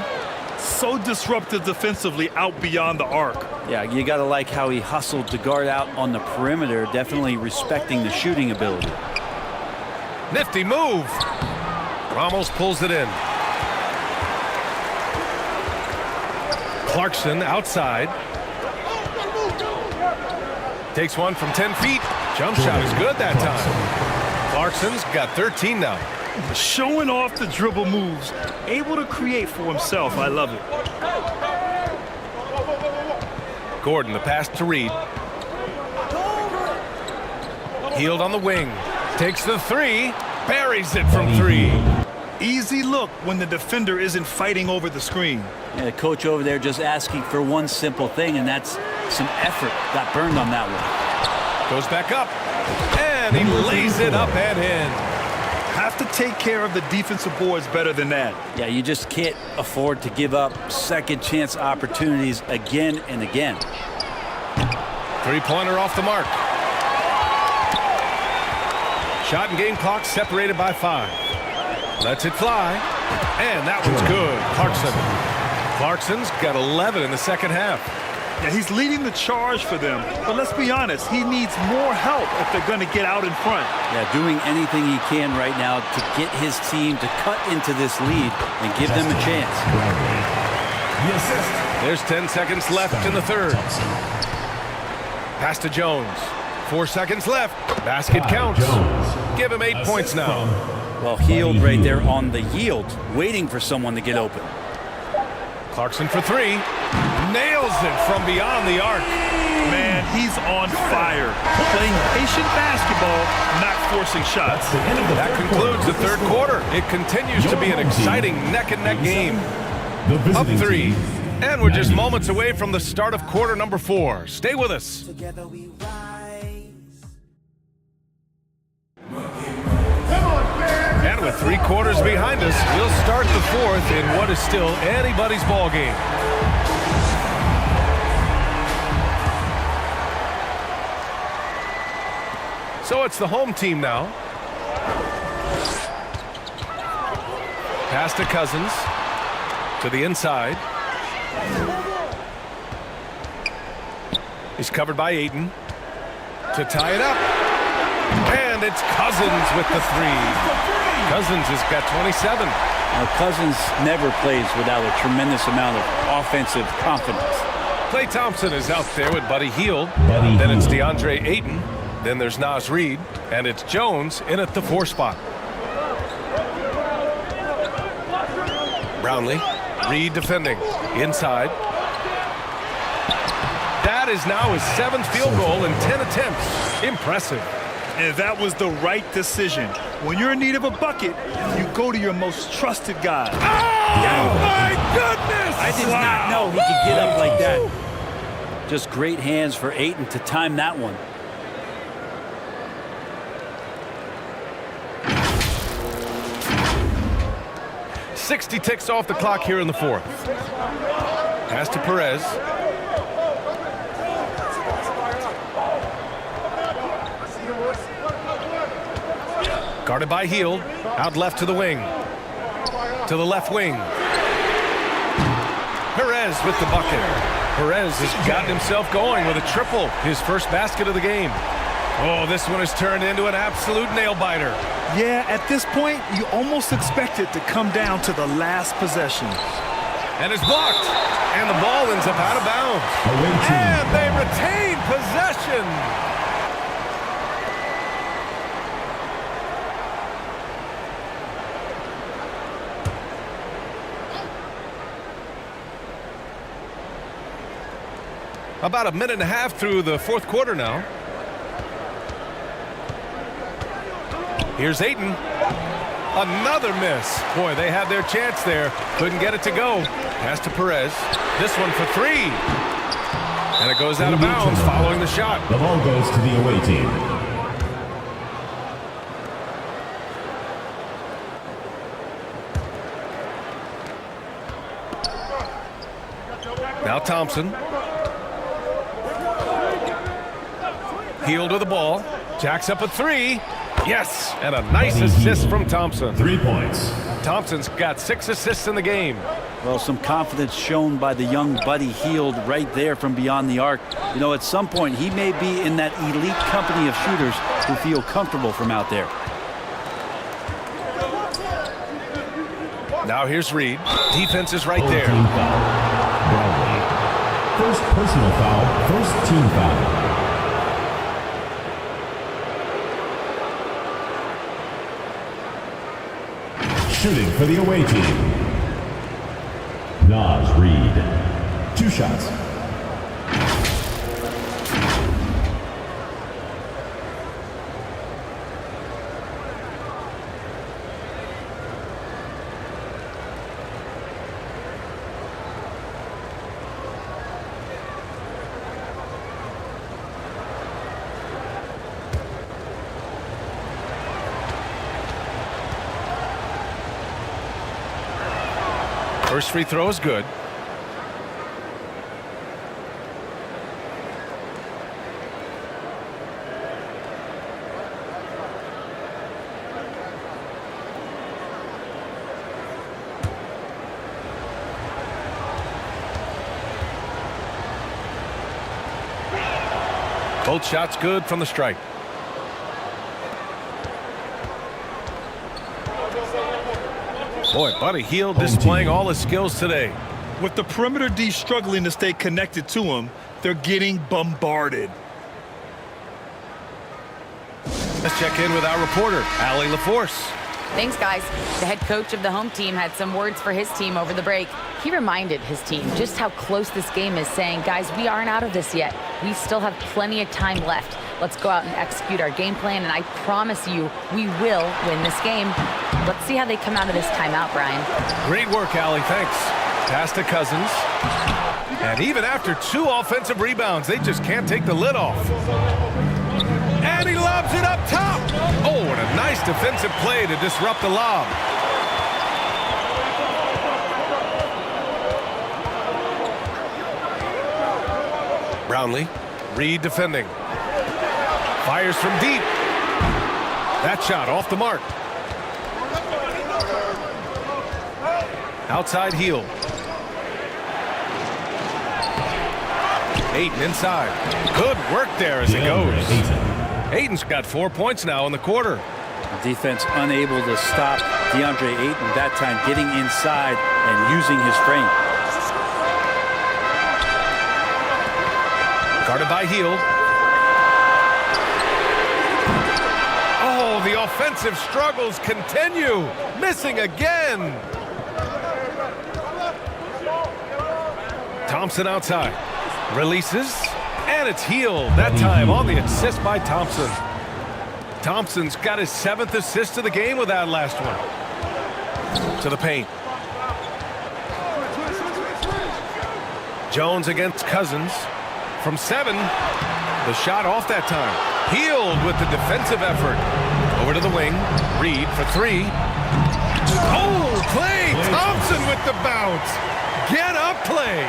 So disruptive defensively out beyond the arc. Yeah, you got to like how he hustled to guard out on the perimeter, definitely respecting the shooting ability. Nifty move. Ramos pulls it in. Clarkson outside. Takes one from 10 feet. Jump shot is good that time. Clarkson's got 13 now. Showing off the dribble moves. Able to create for himself. I love it. Gordon, the pass to Reed. Healed on the wing. Takes the 3. Buries it from 3. Easy look when the defender isn't fighting over the screen. Yeah, the coach over there just asking for one simple thing, and that's some effort. Got burned on that one. Goes back up. And he lays it up and in. Have to take care of the defensive boards better than that. Yeah, you just can't afford to give up second chance opportunities again and again. 3-pointer off the mark. Shot and game clock separated by 5. Lets it fly. And that one's good. Clarkson's got 11 in the second half. Yeah, he's leading the charge for them. But let's be honest, he needs more help if they're going to get out in front. Yeah, doing anything he can right now to get his team to cut into this lead and give them a chance. There's 10 seconds left in the third. Pass to Jones. 4 seconds left. Basket counts. Give him 8 points now. Well, healed right there on the yield, waiting for someone to get open. Clarkson for 3. nails it from beyond the arc. Man, he's on fire. Playing patient basketball, not forcing shots. That concludes the third quarter. It continues to be an exciting neck-and-neck game. Up 3, and we're just moments away from the start of quarter number 4. Stay with us. And with 3 quarters behind us, we'll start the 4th in what is still anybody's ball game. So it's the home team now. Pass to Cousins. To the inside. He's covered by Ayton. To tie it up. And it's Cousins with the 3. Cousins has got 27. Now, Cousins never plays without a tremendous amount of offensive confidence. Klay Thompson is out there with Buddy Hield. Then it's DeAndre Ayton. Then there's Naz Reid. And it's Jones in at the 4 spot. Brownlee. Reid defending. Inside. That is now his 7th field goal in 10 attempts. Impressive. And that was the right decision. When you're in need of a bucket, you go to your most trusted guy. Oh my goodness! I did not know he could get up like that. Just great hands for Ayton to time that one. .60 ticks off the clock here in the 4th. Pass to Perez. Guarded by Hield. Out left to the wing. To the left wing. Perez with the bucket. Perez has gotten himself going with a triple. His first basket of the game. Oh, this one has turned into an absolute nail-biter. Yeah, at this point, you almost expect it to come down to the last possession. And it's blocked. And the ball ends up out of bounds. And they retain possession. About a minute and a half through the 4th quarter now. Here's Ayton. Another miss. Boy, they had their chance there. Couldn't get it to go. Pass to Perez. This one for 3. And it goes out of bounds following the shot. The ball goes to the away team. Now Thompson. Hield with the ball. Jacks up a 3. Yes, and a nice assist from Thompson. 3 points. Thompson's got 6 assists in the game. Well, some confidence shown by the young Buddy Hield right there from beyond the arc. You know, at some point, he may be in that elite company of shooters who feel comfortable from out there. Now here's Reid. Defense is right there. Team foul. Brownlee. First personal foul, first team foul. Shooting for the away team. Naz Reid. 2 shots. First free throw is good. Both shots good from the strike. Boy, Buddy Hield displaying all his skills today. With the perimeter D struggling to stay connected to him, they're getting bombarded. Let's check in with our reporter, Allie LaForce. Thanks, guys. The head coach of the home team had some words for his team over the break. He reminded his team just how close this game is, saying, guys, we aren't out of this yet. We still have plenty of time left. Let's go out and execute our game plan, and I promise you, we will win this game. Let's see how they come out of this timeout, Brian. Great work, Allie. Thanks. Pass to Cousins. And even after 2 offensive rebounds, they just can't take the lid off. And he lobs it up top. Oh, and a nice defensive play to disrupt the lob. Brownlee, Reed defending. Fires from deep. That shot off the mark. Outside heel. Ayton inside. Good work there as it goes. Ayton's got 4 points now in the quarter. The defense unable to stop DeAndre Ayton, that time getting inside and using his frame. Guarded by Heel. Oh, the offensive struggles continue. Missing again. Thompson outside. Releases. And it's Heel. That time on the assist by Thompson. Thompson's got his 7th assist of the game with that last one. To the paint. Jones against Cousins. From 7, the shot off that time. Healed with the defensive effort. Over to the wing. Reed for 3. Oh, Klay Thompson with the bounce. Get up, Klay.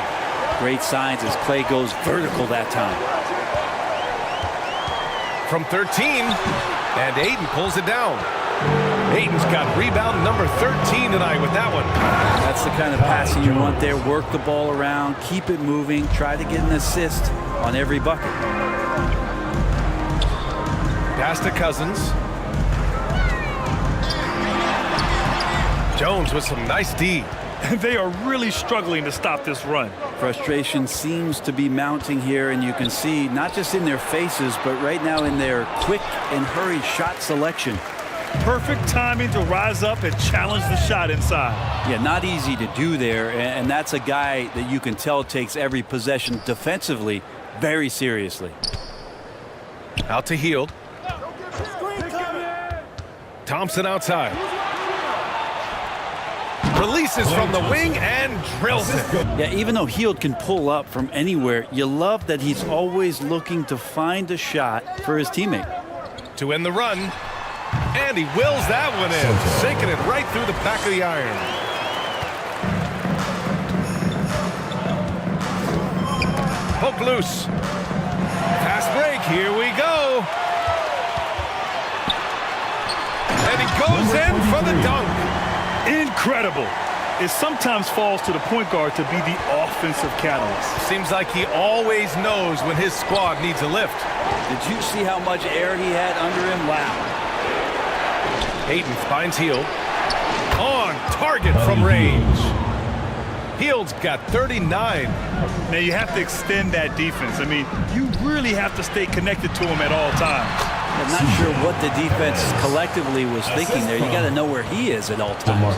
Great signs as Klay goes vertical that time. From 13, and Ayton pulls it down. Ayton's got rebound number 13 tonight with that one. That's the kind of passing you want there. Work the ball around, keep it moving, try to get an assist on every bucket. Pass to Cousins. Jones with some nice D. They are really struggling to stop this run. Frustration seems to be mounting here, and you can see not just in their faces, but right now in their quick and hurried shot selection. Perfect timing to rise up and challenge the shot inside. Yeah, not easy to do there, and that's a guy that you can tell takes every possession defensively very seriously. Out to Hield. Thompson outside. Releases from the wing and drills it. Yeah, even though Hield can pull up from anywhere, you love that he's always looking to find a shot for his teammate. To end the run, and he wills that one in, sinking it right through the back of the iron. Poke loose. Fast break, here we go. And he goes in for the dunk. Incredible. It sometimes falls to the point guard to be the offensive catalyst. Seems like he always knows when his squad needs a lift. Did you see how much air he had under him? Wow. Ayton finds Hield. On target from range. Hield's got 39. Now you have to extend that defense. I mean, you really have to stay connected to him at all times. I'm not sure what the defense collectively was thinking there. You got to know where he is at all times.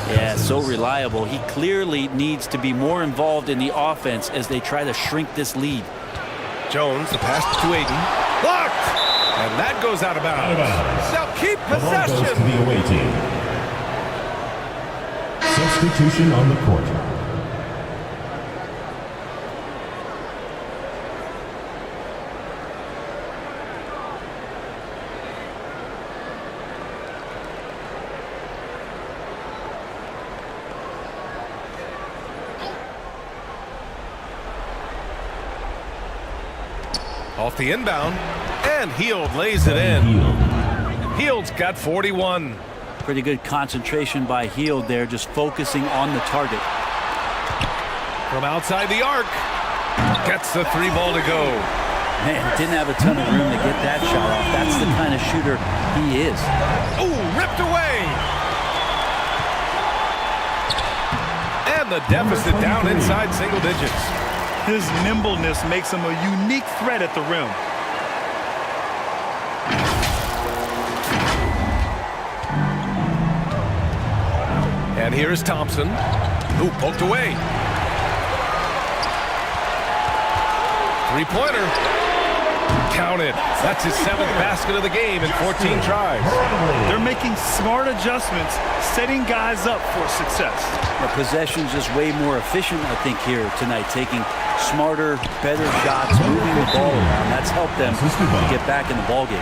Yeah, so reliable. He clearly needs to be more involved in the offense as they try to shrink this lead. Jones, the pass to Ayton. Blocked! And that goes out of bounds. Now keep possession. To the away team. Substitution on the court. Off the inbound, and Hield lays it in. Hield's got 41. Pretty good concentration by Hield there, just focusing on the target. From outside the arc, gets the 3 ball to go. Man, didn't have a ton of room to get that shot off. That's the kind of shooter he is. Ooh, ripped away. And the deficit down inside single digits. His nimbleness makes him a unique threat at the rim. And here is Thompson, who poked away. Three-pointer. Count it. That's his 7th basket of the game in 14 tries. They're making smart adjustments, setting guys up for success. The possession's just way more efficient, I think, here tonight, taking smarter, better shots, moving the ball around. That's helped them get back in the ballgame.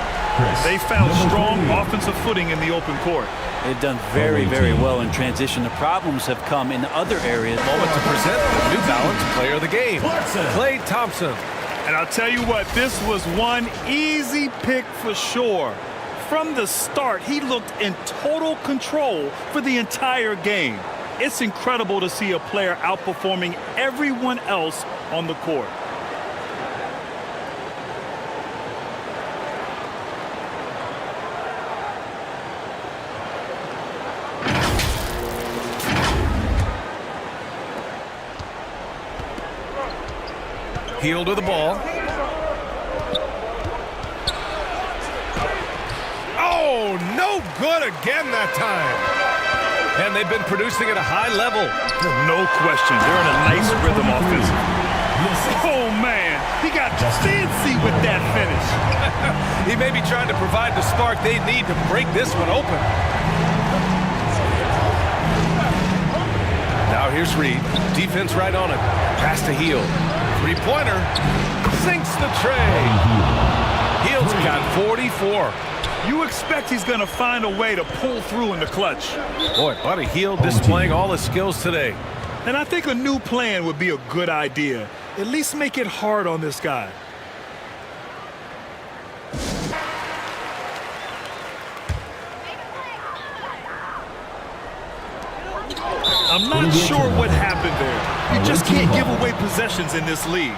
They found strong offensive footing in the open court. They've done very, very well in transition. The problems have come in other areas. Moment to present the New Balance Player of the Game, Klay Thompson. And I'll tell you what, this was one easy pick for sure. From the start, he looked in total control for the entire game. It's incredible to see a player outperforming everyone else on the court. Hield to the ball. Oh, no good again that time. And they've been producing at a high level. No question. They're in a nice rhythm offensively. Oh, man. He got fancy with that finish. He may be trying to provide the spark they need to break this one open. Now here's Reed. Defense right on it. Pass to Hield. Three-pointer. Sinks the tray. Hield's got 44. You expect he's going to find a way to pull through in the clutch. Boy, Buddy Hield displaying all his skills today. And I think a new plan would be a good idea. At least make it hard on this guy. I'm not sure what happened there. You just can't give away possessions in this league.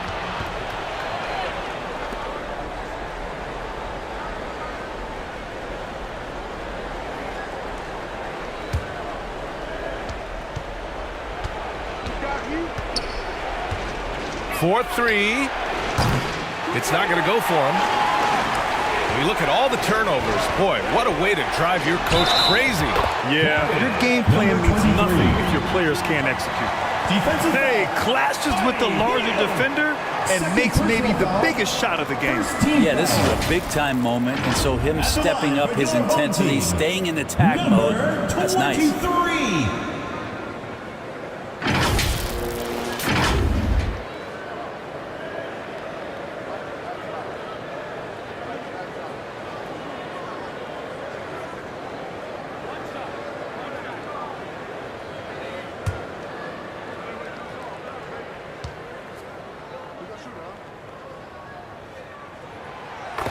For three. It's not going to go for him. We look at all the turnovers. Boy, what a way to drive your coach crazy. Yeah, your game plan means nothing if your players can't execute. Hey, clashes with the larger defender and makes maybe the biggest shot of the game. Yeah, this is a big-time moment, and so him stepping up his intensity, staying in attack mode, that's nice.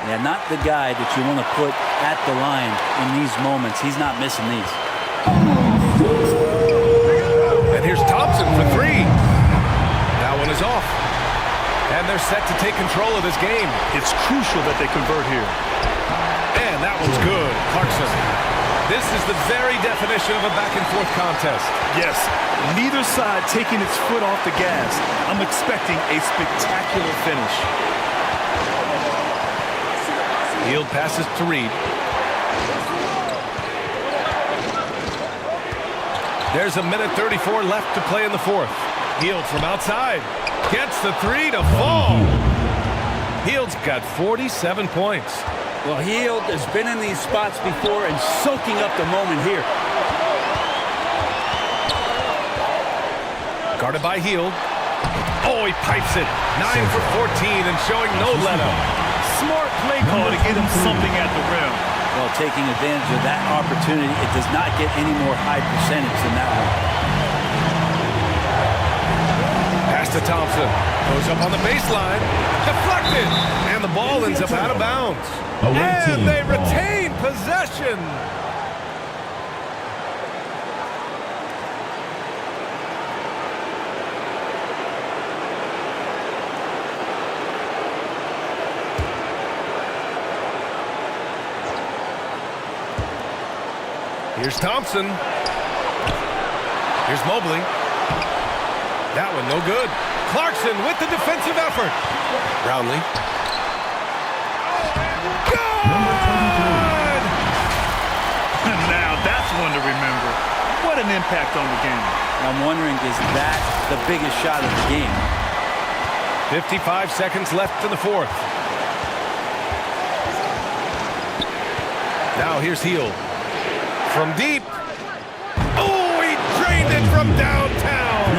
Yeah, not the guy that you want to put at the line in these moments. He's not missing these. And here's Thompson for three. That one is off. And they're set to take control of this game. It's crucial that they convert here. And that one's good. Clarkson. This is the very definition of a back-and-forth contest. Yes, neither side taking its foot off the gas. I'm expecting a spectacular finish. Hield passes to Reed. There's a minute 34 left to play in the fourth. Hield from outside. Gets the three to fall. Hield's got 47 points. Well, Hield has been in these spots before and soaking up the moment here. Guarded by Hield. Oh, he pipes it. 9 for 14 and showing no let-up. Smart play call to get him something at the rim. Well, taking advantage of that opportunity, it does not get any more high percentage than that one. Pass to Thompson. Goes up on the baseline. Deflected. And the ball ends up out of bounds. And they retain possession. Here's Thompson. Here's Mobley. That one no good. Clarkson with the defensive effort. Brownlee. Good! Now that's one to remember. What What an impact on the game. I'm wondering, is that the biggest shot of the game? 55 seconds left in the fourth. Now here's Hield. From deep. Oh, he drained it from downtown.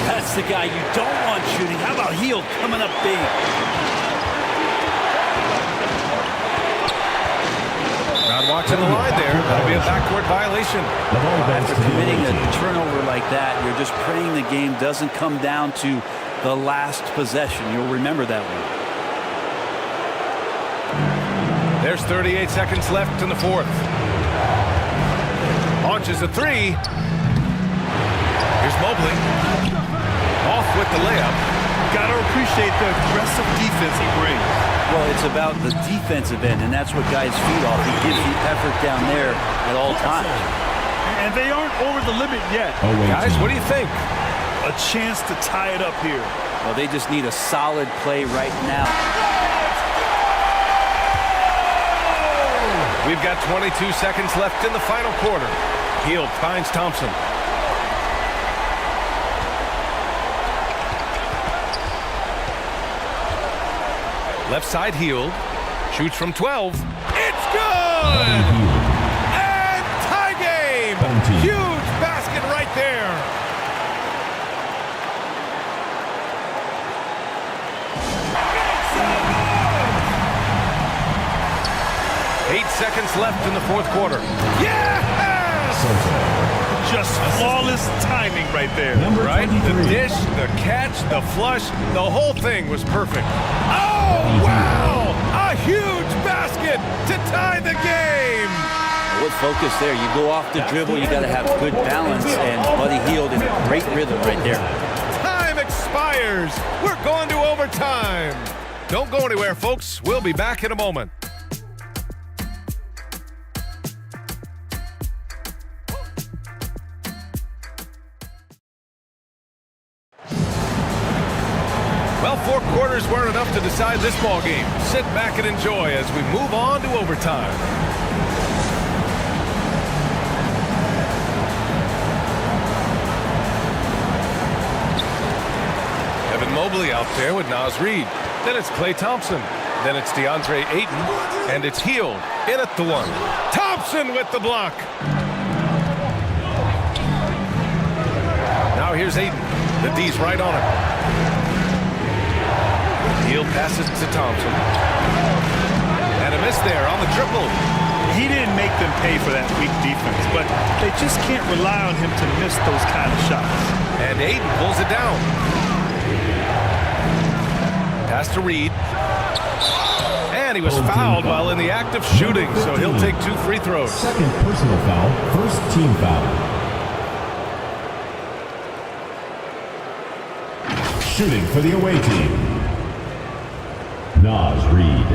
That's the guy you don't want shooting. How about Hield coming up big? Not watching the line there. That'll be a backcourt violation. After committing a turnover like that, you're just praying the game doesn't come down to the last possession. You'll remember that one. There's 38 seconds left in the fourth. Launches a three. Here's Mobley. Off with the layup. Got to appreciate the aggressive defense he brings. Well, it's about the defensive end, and that's what guys feed off. He gives the effort down there at all times. And they aren't over the limit yet. Guys, what do you think? A chance to tie it up here. Well, they just need a solid play right now. We've got 22 seconds left in the final quarter. Hield finds Thompson. Left side Hield. Shoots from 12. It's good! And tie game! Huge basket right there. Seconds left in the fourth quarter. Yes! Just flawless timing right there. Right? The dish, the catch, the flush, the whole thing was perfect. Oh, wow! A huge basket to tie the game! With focus there, you go off the dribble, you got to have good balance, and Buddy Hield in a great rhythm right there. Time expires. We're going to overtime. Don't go anywhere, folks. We'll be back in a moment. Well, 4 quarters weren't enough to decide this ball game. Sit back and enjoy as we move on to overtime. Evan Mobley out there with Naz Reid. Then it's Klay Thompson. Then it's DeAndre Ayton. And it's Hield in at the one. Thompson with the block. Now here's Ayton. The D's right on him. Hield passes to Thompson. And a miss there on the triple. He didn't make them pay for that weak defense, but they just can't rely on him to miss those kind of shots. And Ayton pulls it down. Pass to Reid. And he was fouled while in the act of shooting, so he'll take 2 free throws. Second personal foul, first team foul. Shooting for the away team. Naz Reid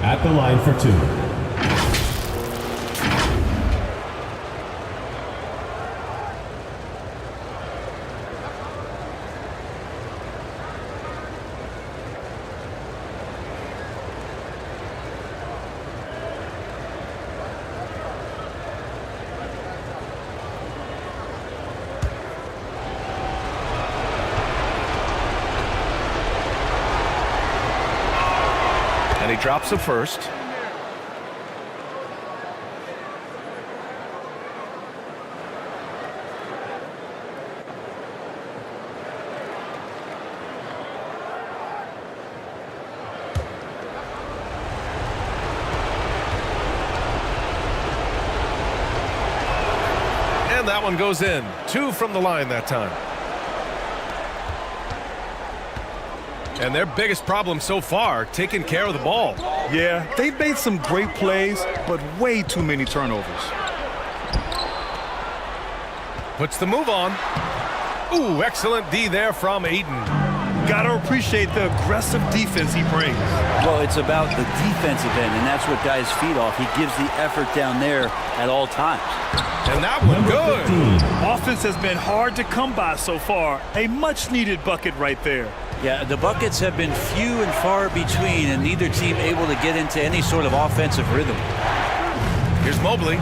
at the line for 2. He drops a first. And that one goes in. 2 from the line that time. And their biggest problem so far, taking care of the ball. Yeah, they've made some great plays, but way too many turnovers. Puts the move on. Ooh, excellent D there from Ayton. Got to appreciate the aggressive defense he brings. Well, it's about the defensive end, and that's what guys feed off. He gives the effort down there at all times. And that one good. Offense has been hard to come by so far. A much-needed bucket right there. Yeah, the buckets have been few and far between, and neither team able to get into any sort of offensive rhythm. Here's Mobley.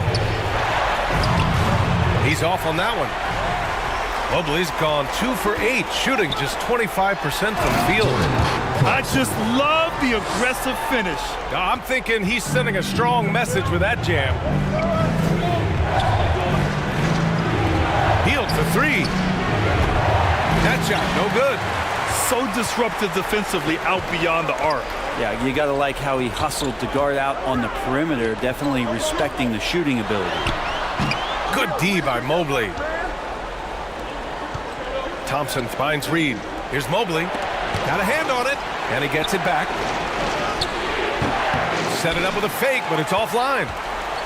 He's off on that one. Mobley's gone 2 for 8, shooting just 25% from the field. I just love the aggressive finish. I'm thinking he's sending a strong message with that jam. Hield for 3. That shot, no good. So disruptive defensively out beyond the arc. Yeah, you got to like how he hustled to guard out on the perimeter, definitely respecting the shooting ability. Good D by Mobley. Thompson finds Reed. Here's Mobley. Got a hand on it, and he gets it back. Set it up with a fake, but it's offline.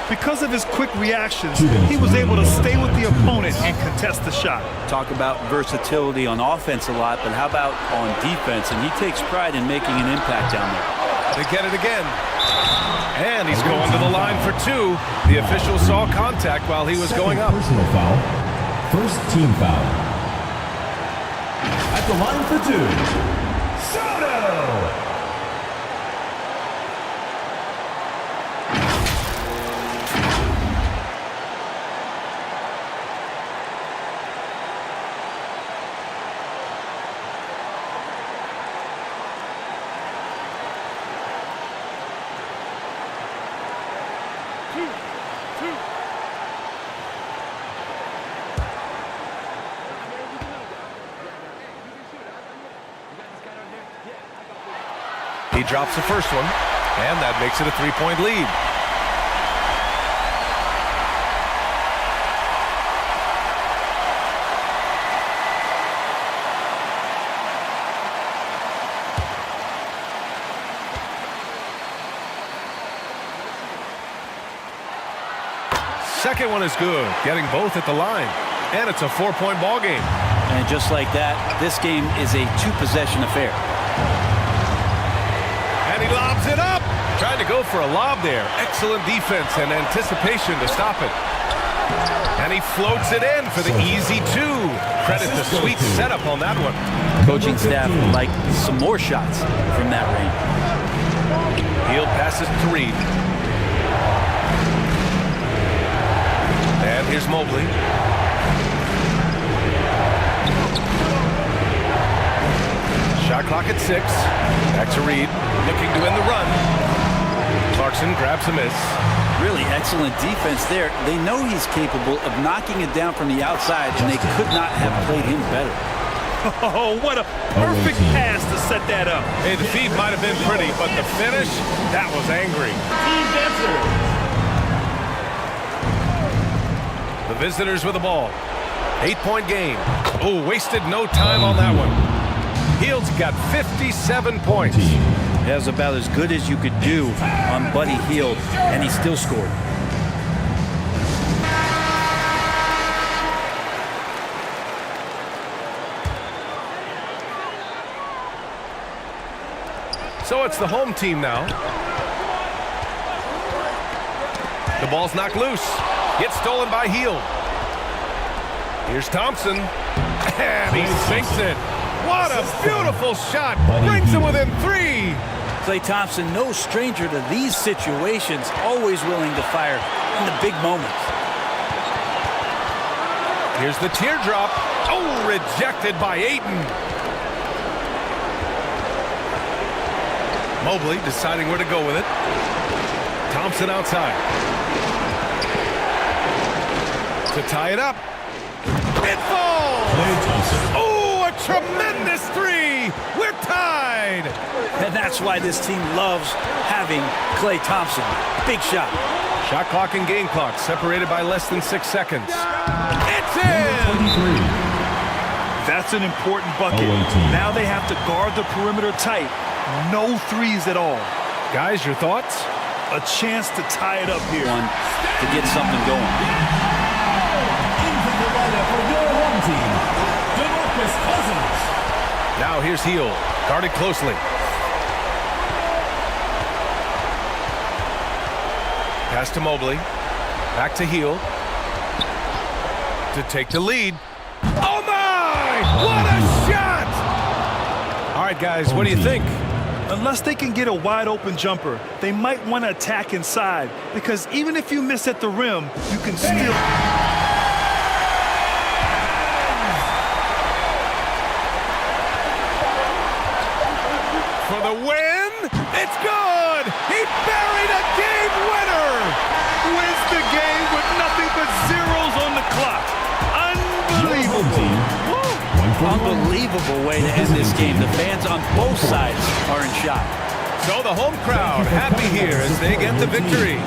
Because of his quick reactions, he was able to stay with the opponent and contest the shot. Talk about versatility on offense a lot, but how about on defense? And he takes pride in making an impact down there. They get it again. And he's going to the line for 2. The official saw contact while he was going up. Personal foul. First team foul. At the line for 2, Soto! He drops the first one, and that makes it a 3-point lead. Second one is good, getting both at the line, and it's a 4-point ball game. And just like that, this game is a 2-possession affair. And he lobs it up. Trying to go for a lob there. Excellent defense and anticipation to stop it. And he floats it in for the easy 2. Credit the sweet setup on that one. Coaching staff would like some more shots from that range. Hield passes to Reed. And here's Mobley. Shot clock at 6. Back to Reed, looking to win the run. Clarkson grabs a miss. Really excellent defense there. They know he's capable of knocking it down from the outside, and they could not have played him better. Oh, what a perfect pass to set that up. Hey, the feed might have been pretty, but the finish, that was angry. The visitors with the ball. 8-point game. Oh, wasted no time on that one. Hield's got 57 points. That was about as good as you could do on Buddy Hield, and he still scored. So it's the home team now. The ball's knocked loose. Gets stolen by Hield. Here's Thompson. And he sinks it. What a beautiful shot. Brings him within 3. Klay Thompson, no stranger to these situations, always willing to fire in the big moments. Here's the teardrop. Oh, rejected by Ayton. Mobley deciding where to go with it. Thompson outside. To tie it up. It falls! Oh, a tremendous 3! We're tied! And that's why this team loves having Klay Thompson. Big shot. Shot clock and game clock separated by less than 6 seconds. It's in! That's an important bucket. Now they have to guard the perimeter tight. No 3s at all. Guys, your thoughts? A chance to tie it up here. One to get something going. Now here's Hield, guarded closely. Pass to Mobley. Back to Hield. To take the lead. Oh my! What a shot! All right, guys, what do you think? Unless they can get a wide open jumper, they might want to attack inside, because even if you miss at the rim, you can still... for the win. It's good. He buried a game winner. Wins the game with nothing but zeros on the clock. Unbelievable. Unbelievable way to end this game. The fans on both sides are in shock. So the home crowd happy here as they get the victory.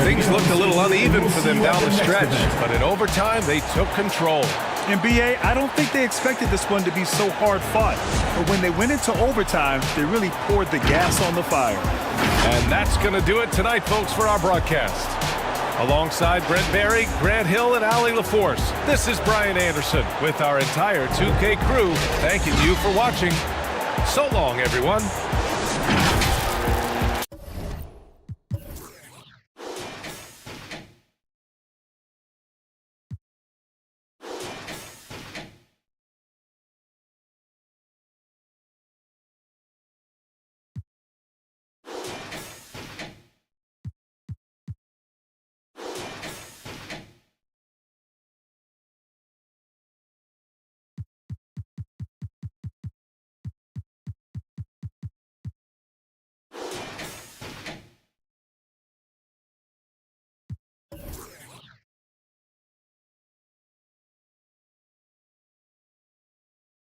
Things looked a little uneven for them down the stretch, but in overtime they took control. In BA, I don't think they expected this one to be so hard fought. But when they went into overtime, they really poured the gas on the fire. And that's going to do it tonight, folks, for our broadcast. Alongside Brent Barry, Grant Hill, and Allie LaForce, this is Brian Anderson with our entire 2K crew thanking you for watching. So long, everyone.